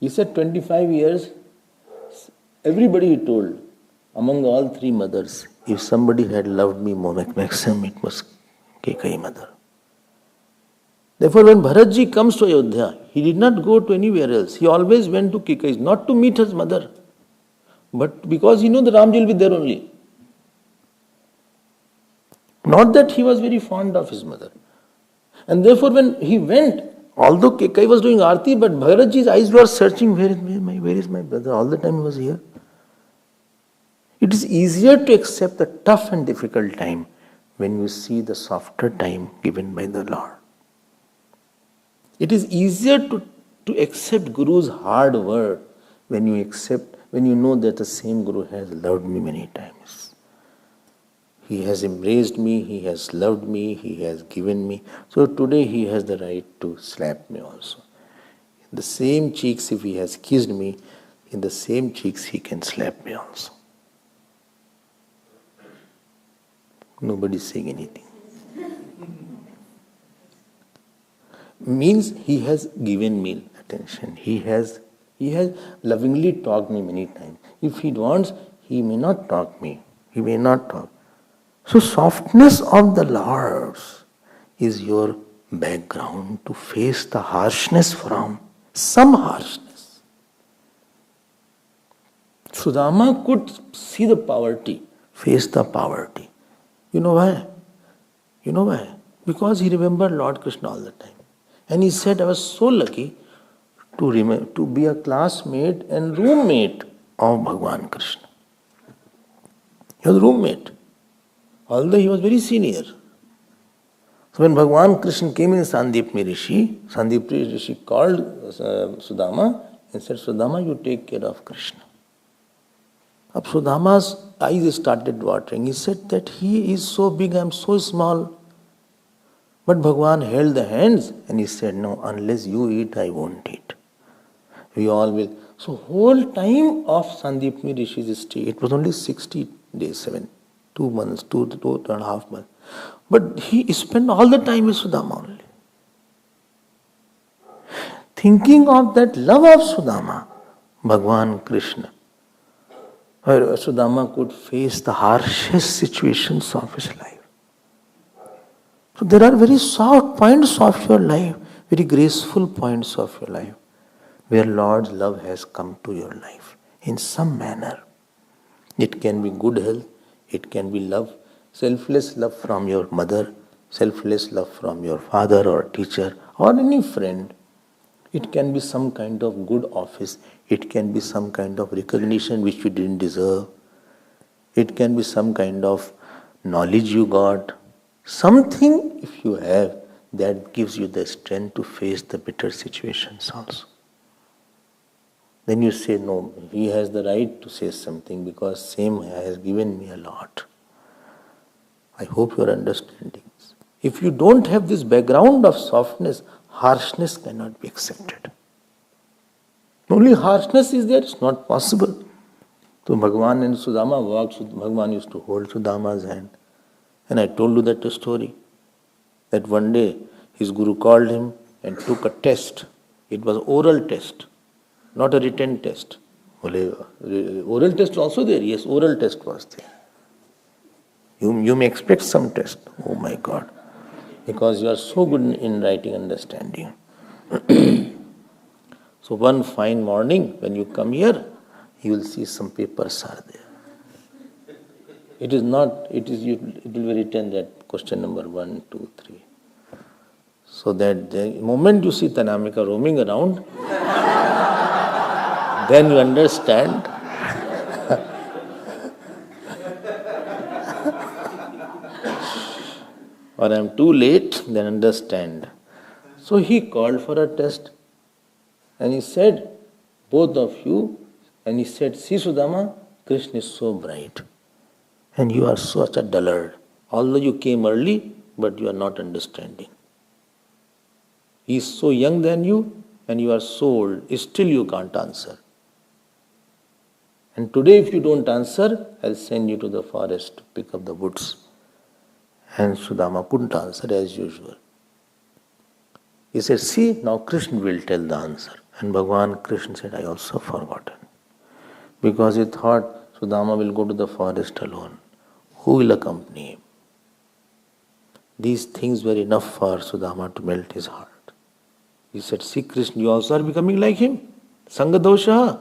He said 25 years, everybody he told, among all 3 mothers, if somebody had loved me more, maximum it was Kekai mother. Therefore, when Bharatji comes to Ayodhya, he did not go to anywhere else. He always went to Kekai, not to meet his mother, but because he knew the Ramji will be there only. Not that he was very fond of his mother. And therefore when he went, although Kekai was doing Aarti, but Bharatji's eyes were searching, where is my brother? All the time he was here. It is easier to accept the tough and difficult time when you see the softer time given by the Lord. It is easier to accept Guru's hard word when you know that the same Guru has loved me many times. He has embraced me, he has loved me, he has given me. So today he has the right to slap me also. In the same cheeks, if he has kissed me, in the same cheeks he can slap me also. Nobody is saying anything. Means he has given me attention. He has lovingly talked me many times. If he wants, he may not talk me. He may not talk. So softness of the Lord is your background to face the harshness from some harshness. Sudama could see the poverty, face the poverty. You know why? You know why? Because he remembered Lord Krishna all the time. And he said, I was so lucky to be a classmate and roommate of Bhagwan Krishna. He was roommate, although he was very senior. So when Bhagwan Krishna came in Sandipni Rishi called Sudama and said, Sudama, you take care of Krishna. Up Sudama's eyes started watering. He said that he is so big, I am so small. But Bhagwan held the hands and he said, no, unless you eat, I won't eat. We all will. So whole time of Sandipni Rishi's stay, it was only 60 days, 2 months, 2.5 months. But he spent all the time with Sudama only. Thinking of that love of Sudama, Bhagwan Krishna, Sudama could face the harshest situations of his life. So there are very soft points of your life, very graceful points of your life, where Lord's love has come to your life in some manner. It can be good health, it can be love, selfless love from your mother, selfless love from your father or teacher or any friend. It can be some kind of good office, it can be some kind of recognition which you didn't deserve, it can be some kind of knowledge you got. Something, if you have, that gives you the strength to face the bitter situations also. Then you say, no, he has the right to say something because same has given me a lot. I hope you are understanding. If you don't have this background of softness, harshness cannot be accepted. Only harshness is there, it's not possible. So Bhagwan and Sudama walked, Bhagwan used to hold Sudama's hand. And I told you that story, that one day his guru called him and took a test. It was oral test, not a written test. Oral test also there? Yes, oral test was there. You may expect some test. Oh my God. Because you are so good in writing understanding. So one fine morning when you come here, you will see some papers are there. It will be written that question number 1, 2, 3. So that the moment you see Tanamika roaming around, then you understand. Or I am too late, then understand. So he called for a test and he said, both of you, and he said, see Sudama, Krishna is so bright. And you are such a dullard. Although you came early, but you are not understanding. He is so young than you, and you are so old. Still you can't answer. And today if you don't answer, I'll send you to the forest to pick up the woods. And Sudama couldn't answer as usual. He said, see, now Krishna will tell the answer. And Bhagwan Krishna said, I also forgotten. Because he thought Sudama will go to the forest alone. Who will accompany him? These things were enough for Sudama to melt his heart. He said, see Krishna, you also are becoming like him. Sangha dosha.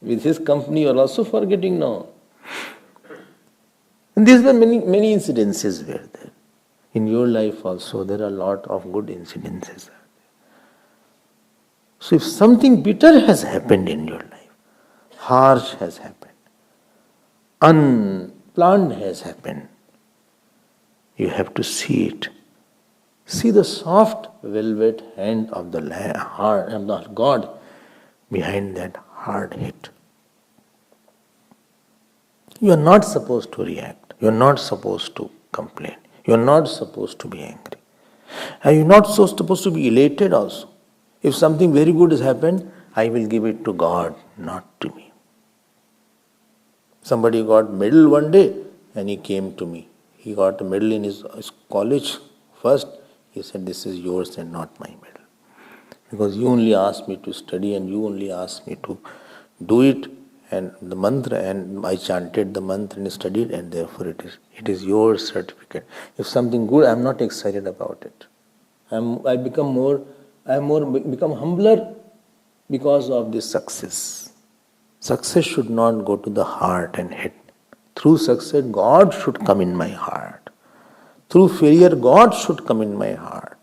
With his company, you are also forgetting now. And these were many incidences were there. In your life also, there are a lot of good incidences. So if something bitter has happened in your life, harsh has happened, unplanned has happened, you have to see it. See the soft velvet hand of the heart of the God behind that hard hit. You are not supposed to react. You are not supposed to complain. You are not supposed to be angry. And you are not so supposed to be elated also. If something very good has happened, I will give it to God, not to me. Somebody got medal one day and he came to me. He got a medal in his college first. He said, this is yours and not my medal. Because you only asked me to study and you only asked me to do it and the mantra, and I chanted the mantra and studied, and therefore it is your certificate. If something good, I am not excited about it. I become humbler because of this success. Success should not go to the heart and head. Through success, God should come in my heart. Through failure, God should come in my heart.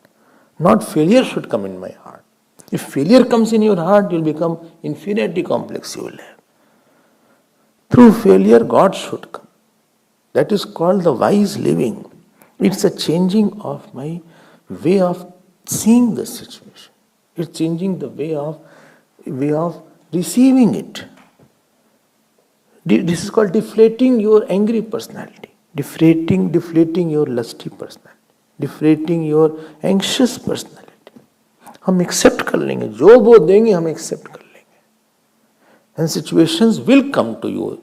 Not failure should come in my heart. If failure comes in your heart, you will become inferiority complex you will have. Through failure, God should come. That is called the wise living. It's a changing of my way of seeing the situation. It's changing the way of receiving it. This is called deflating your angry personality, deflating your lusty personality, deflating your anxious personality. हम accept कर लेंगे, जो वो देंगे हम accept कर लेंगे. And situations will come to you.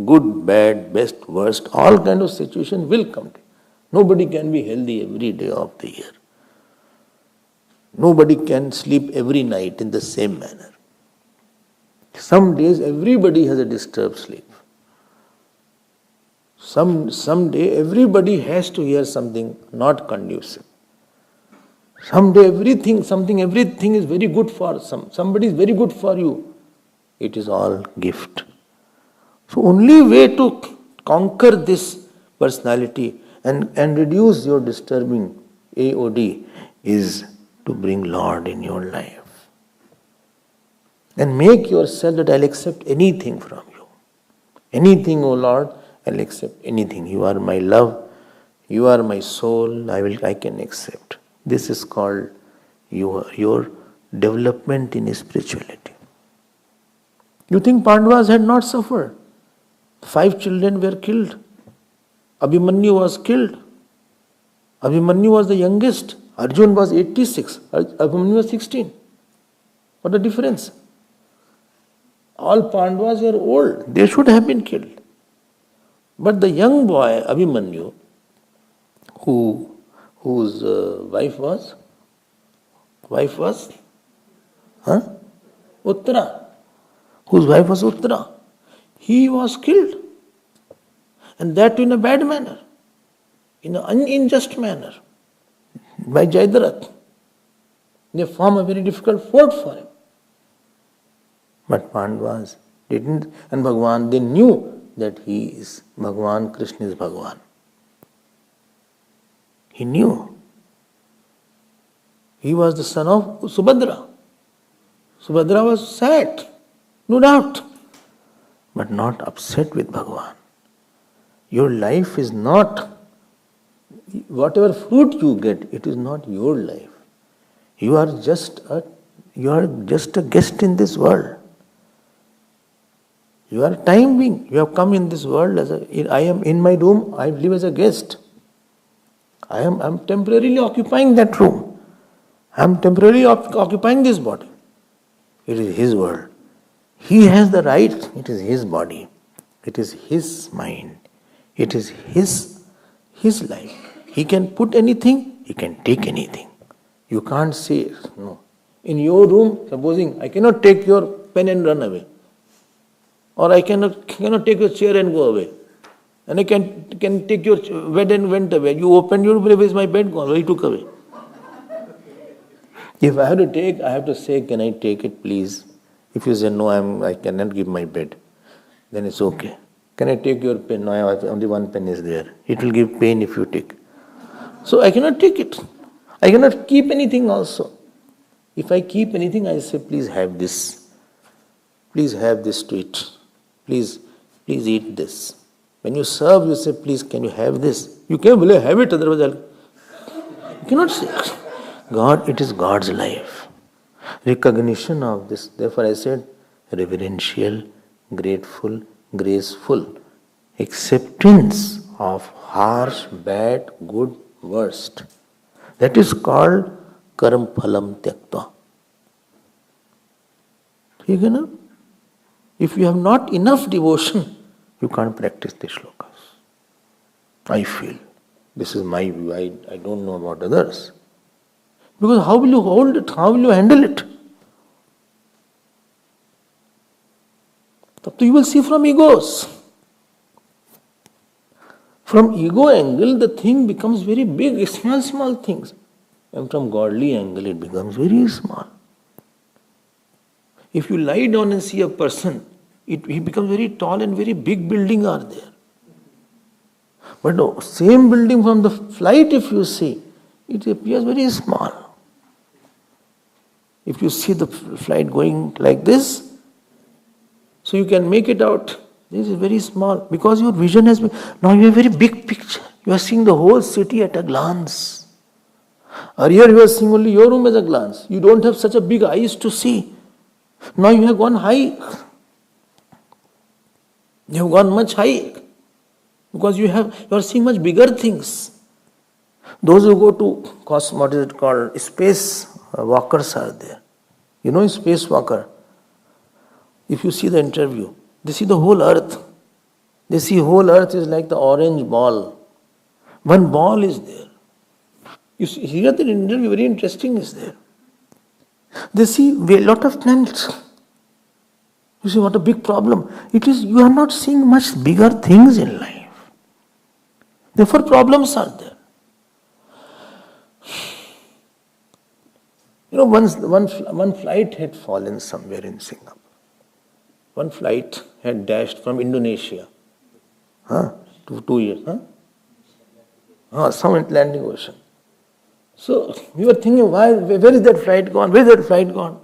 Good, bad, best, worst, all kind of situations will come to you. Nobody can be healthy every day of the year. Nobody can sleep every night in the same manner. Some days everybody has a disturbed sleep. Some day everybody has to hear something not conducive. Someday everything is very good for somebody is very good for you. It is all gift. So only way to conquer this personality and reduce your disturbing AOD is to bring Lord in your life. And make yourself that I'll accept anything from you. Anything, O Lord, I'll accept anything. You are my love, you are my soul, I can accept. This is called your development in spirituality. You think Pandavas had not suffered? 5 children were killed. Abhimanyu was killed. Abhimanyu was the youngest. Arjun was 86. Abhimanyu was 16. What a difference. All Pandavas were old. They should have been killed. But the young boy, Abhimanyu, whose wife was Uttara. Whose wife was Uttara. He was killed. And that in a bad manner. In an unjust manner. By Jayadratha. They form a very difficult fort for him. But Pandavas didn't. And Bhagavan, they knew that he is Bhagavan, Krishna is Bhagavan. He knew. He was the son of Subhadra. Subhadra was sad, no doubt, but not upset with Bhagavan. Your life is not, whatever fruit you get, it is not your life. You are just a guest in this world. You are a time being. You have come in this world I am in my room, I live as a guest. I am temporarily occupying that room. I am temporarily occupying this body. It is his world. He has the right. It is his body. It is his mind. It is his life. He can put anything. He can take anything. You can't say no. In your room, supposing I cannot take your pen and run away, or I cannot take your chair and go away. And I can take your bed and went away. You opened your bed, where is my bed gone? Where you took away? If I have to take, I have to say, can I take it please? If you say, no, I cannot give my bed, then it's okay. Can I take your pen? No, only one pen is there. It will give pain if you take. So I cannot take it. I cannot keep anything also. If I keep anything, I say, please have this. Please have this to eat. Please eat this. When you serve, you say, please, can you have this? You can't really have it, otherwise you cannot say. God, it is God's life. Recognition of this. Therefore I said, reverential, grateful, graceful. Acceptance of harsh, bad, good, worst. That is called karam phalam tyaktva. If you have not enough devotion, you can't practice the shlokas. I feel. This is my view. I don't know about others. Because how will you hold it? How will you handle it? So you will see from egos. From ego angle, the thing becomes very big, small things. And from godly angle, it becomes very small. If you lie down and see a person, he becomes very tall and very big building are there. But the same building from the flight, if you see, it appears very small. If you see the flight going like this, so you can make it out. This is very small because your vision has been. Now you have a very big picture. You are seeing the whole city at a glance. Earlier you are seeing only your room as a glance. You don't have such a big eyes to see. Now you have gone high. You have gone much high because you are seeing much bigger things. Those who go to what is it called? Space walkers are there. You know, space walker. If you see the interview, they see the whole earth. They see whole earth is like the orange ball. One ball is there. You see, here the interview very interesting is there. They see a lot of planets. You see what a big problem. It is you are not seeing much bigger things in life. Therefore problems are there. You know, one flight had fallen somewhere in Singapore. One flight had dashed from Indonesia. To 2 years. Some Atlantic Ocean. So we were thinking, where is that flight gone? Where is that flight gone?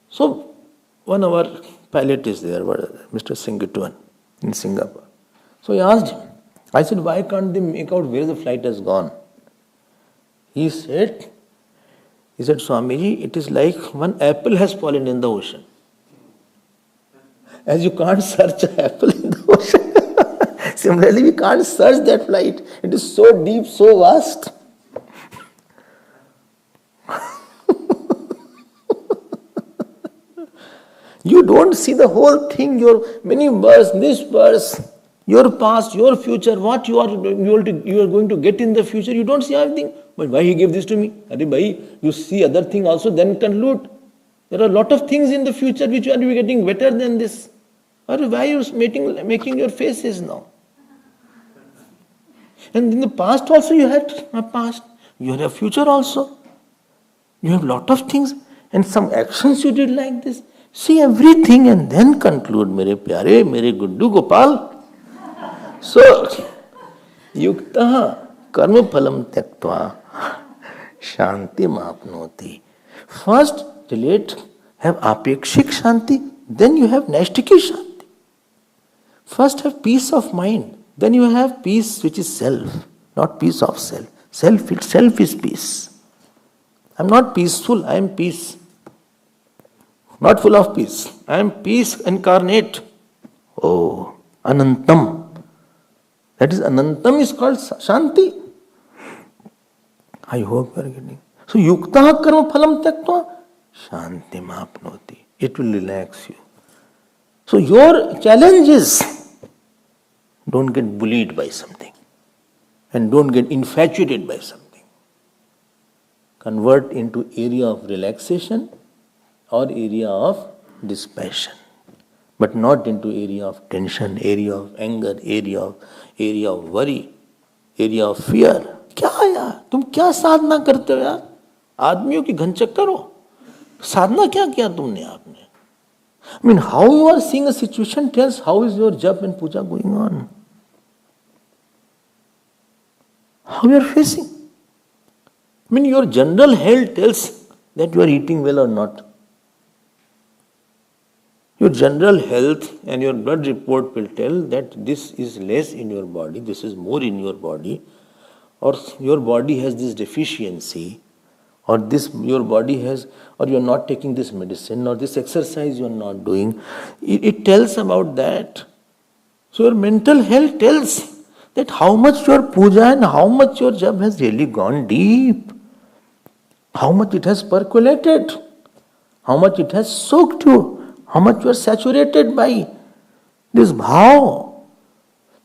So one of our pilot is there, Mr. Singituan in Singapore. So I asked him, I said, why can't they make out where the flight has gone? He said, Swamiji, it is like one apple has fallen in the ocean. As you can't search an apple in the ocean, similarly we can't search that flight. It is so deep, so vast. You don't see the whole thing, your many verse, this verse, your past, your future, what you are going to get in the future. You don't see everything. But why he gave this to me? You see other thing also, then conclude. There are a lot of things in the future which you are getting better than this. Or why are you making your faces now? And in the past also you had a past. You have a future also. You have a lot of things and some actions you did like this. See everything and then conclude, mere pyare, mere guddu gopal. So, yuktaha karma phalam tyaktva shanti mapnoti. First, have apekshik shanti, then you have naishtiki shanti. First have peace of mind, then you have peace which is self, not peace of self. Self itself is peace. I am not peaceful, I am peace. Not full of peace. I am peace incarnate. Oh, Anantam. That is Anantam is called Shanti. I hope you are getting. So, Yukta karma phalam tyaktva Shanti mapnoti. It will relax you. So, your challenge is don't get bullied by something and don't get infatuated by something. Convert into area of relaxation or area of dispassion, but not into area of tension, area of anger, area of worry, area of fear. क्या यार तुम क्या साधना करते हो यार? आदमियों की घन चक्कर हो. साधना क्या किया तुमने आपने? I mean, how you are seeing a situation tells how is your jap and puja going on. How you are facing. I mean, your general health tells that you are eating well or not. Your general health and your blood report will tell that this is less in your body, this is more in your body, or your body has this deficiency, or this your body has, or you are not taking this medicine, or this exercise you are not doing. It tells about that. So your mental health tells that how much your puja and how much your jap has really gone deep, how much it has percolated, how much it has soaked you, how much you are saturated by this bhav.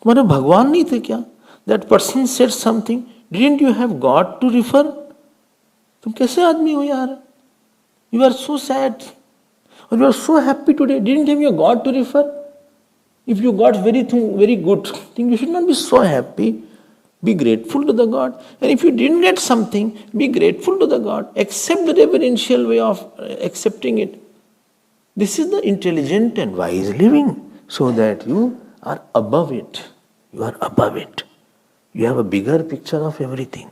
तुम्हारे भगवान नहीं थे क्या? That person said something. Didn't you have God to refer? तुम कैसे आदमी हो यार? You are so sad, or you are so happy today. Didn't have your God to refer? If you got very good thing, you should not be so happy. Be grateful to the God. And if you didn't get something, be grateful to the God. Accept the reverential way of accepting it. This is the intelligent and wise living, so that you are above it. You are above it. You have a bigger picture of everything.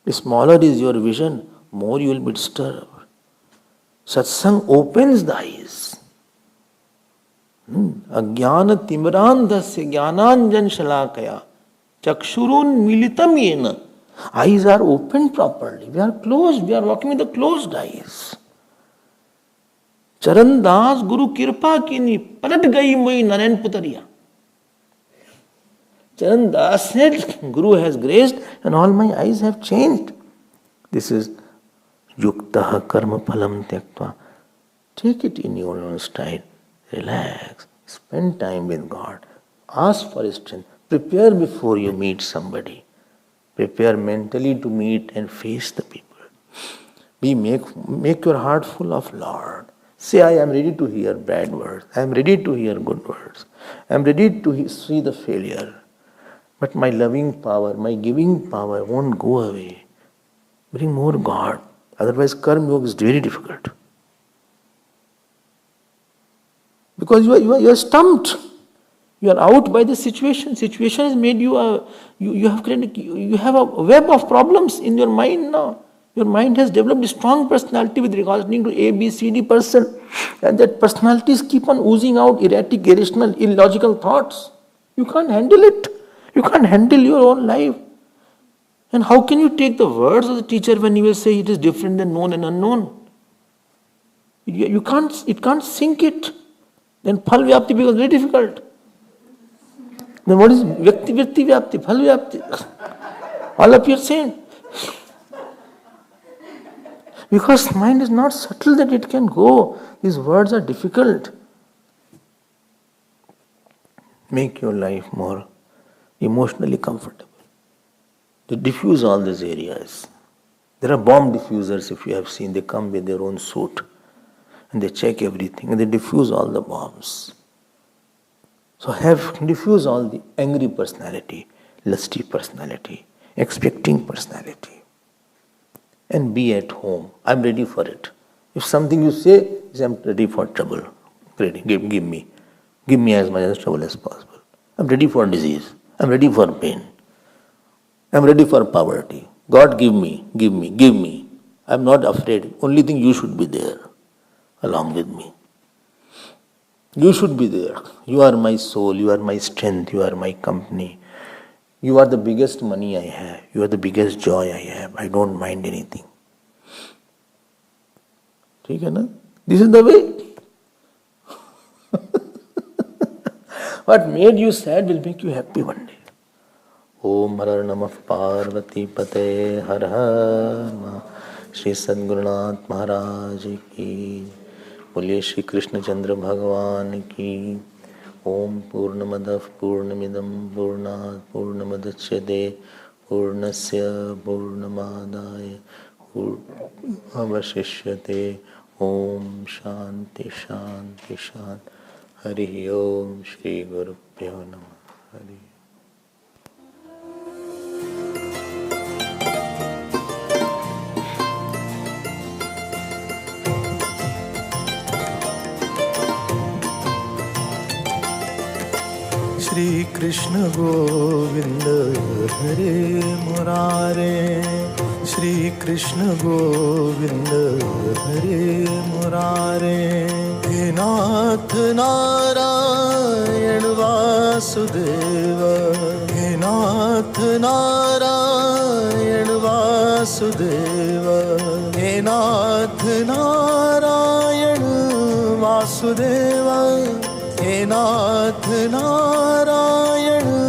The smaller is your vision, more you will be disturbed. Satsang opens the eyes. Ajnana timrandhasya jnananjan shalakaya chakshurun militam yena. Eyes are opened properly. We are closed. We are walking with the closed eyes. Charandas Guru Kirpa kini palat gayi moi naren putariya. Charandas said, Guru has graced and all my eyes have changed. This is Yuktaha karma phalam tyaktva. Take it in your own style. Relax. Spend time with God. Ask for His strength. Prepare before you meet somebody. Prepare mentally to meet and face the people. Make your heart full of Lord. Say, I am ready to hear bad words. I am ready to hear good words. I am ready to see the failure. But my loving power, my giving power won't go away. Bring more God. Otherwise, karma yoga is very difficult. Because you are stumped. You are out by the situation. Situation has made you you have a web of problems in your mind now. Your mind has developed a strong personality with regards to A, B, C, D person. And that personalities keep on oozing out erratic, irrational, illogical thoughts. You can't handle it. You can't handle your own life. And how can you take the words of the teacher when he will say it is different than known and unknown? It can't sink it. Then phal vyapti becomes very difficult. Then what is vritti vyapti, phal vyapti? All appear same. Because mind is not subtle that it can go. These words are difficult. Make your life more emotionally comfortable. To diffuse all these areas. There are bomb diffusers, if you have seen. They come with their own suit. And they check everything. And they diffuse all the bombs. So diffuse all the angry personality, lusty personality, expecting personality. And be at home. I'm ready for it. If something you say is I'm ready for trouble. Ready. Give me. Give me as much as trouble as possible. I'm ready for disease. I'm ready for pain. I'm ready for poverty. God give me. I'm not afraid. Only thing you should be there along with me. You should be there. You are my soul. You are my strength. You are my company. You are the biggest money I have. You are the biggest joy I have. I don't mind anything. ठीक है ना? This is the way. What made you sad will make you happy one day. Om Har Namah Parvati Pate Har Har Shri Sadgurunath Maharaj Ki बोलिए श्री कृष्ण चंद्र भगवान की। ओम पूर्णमदः पूर्णमिदं पूर्णात् पूर्णमुदच्यते पूर्णस्य पूर्णमादाय पूर्णमेवावशिष्यते। ओम शांति शांति शांति। हरि ओम श्री गुरुभ्यो नमः। हरि कृष्ण गोविंद हरे मुरारे, श्री कृष्ण गोविंद हरे मुरारे। हे नाथ नारायण वासुदेव, हे नाथ नारायण वासुदेव, हे नाथ नारायण वासुदेव, हे नाथ नारायण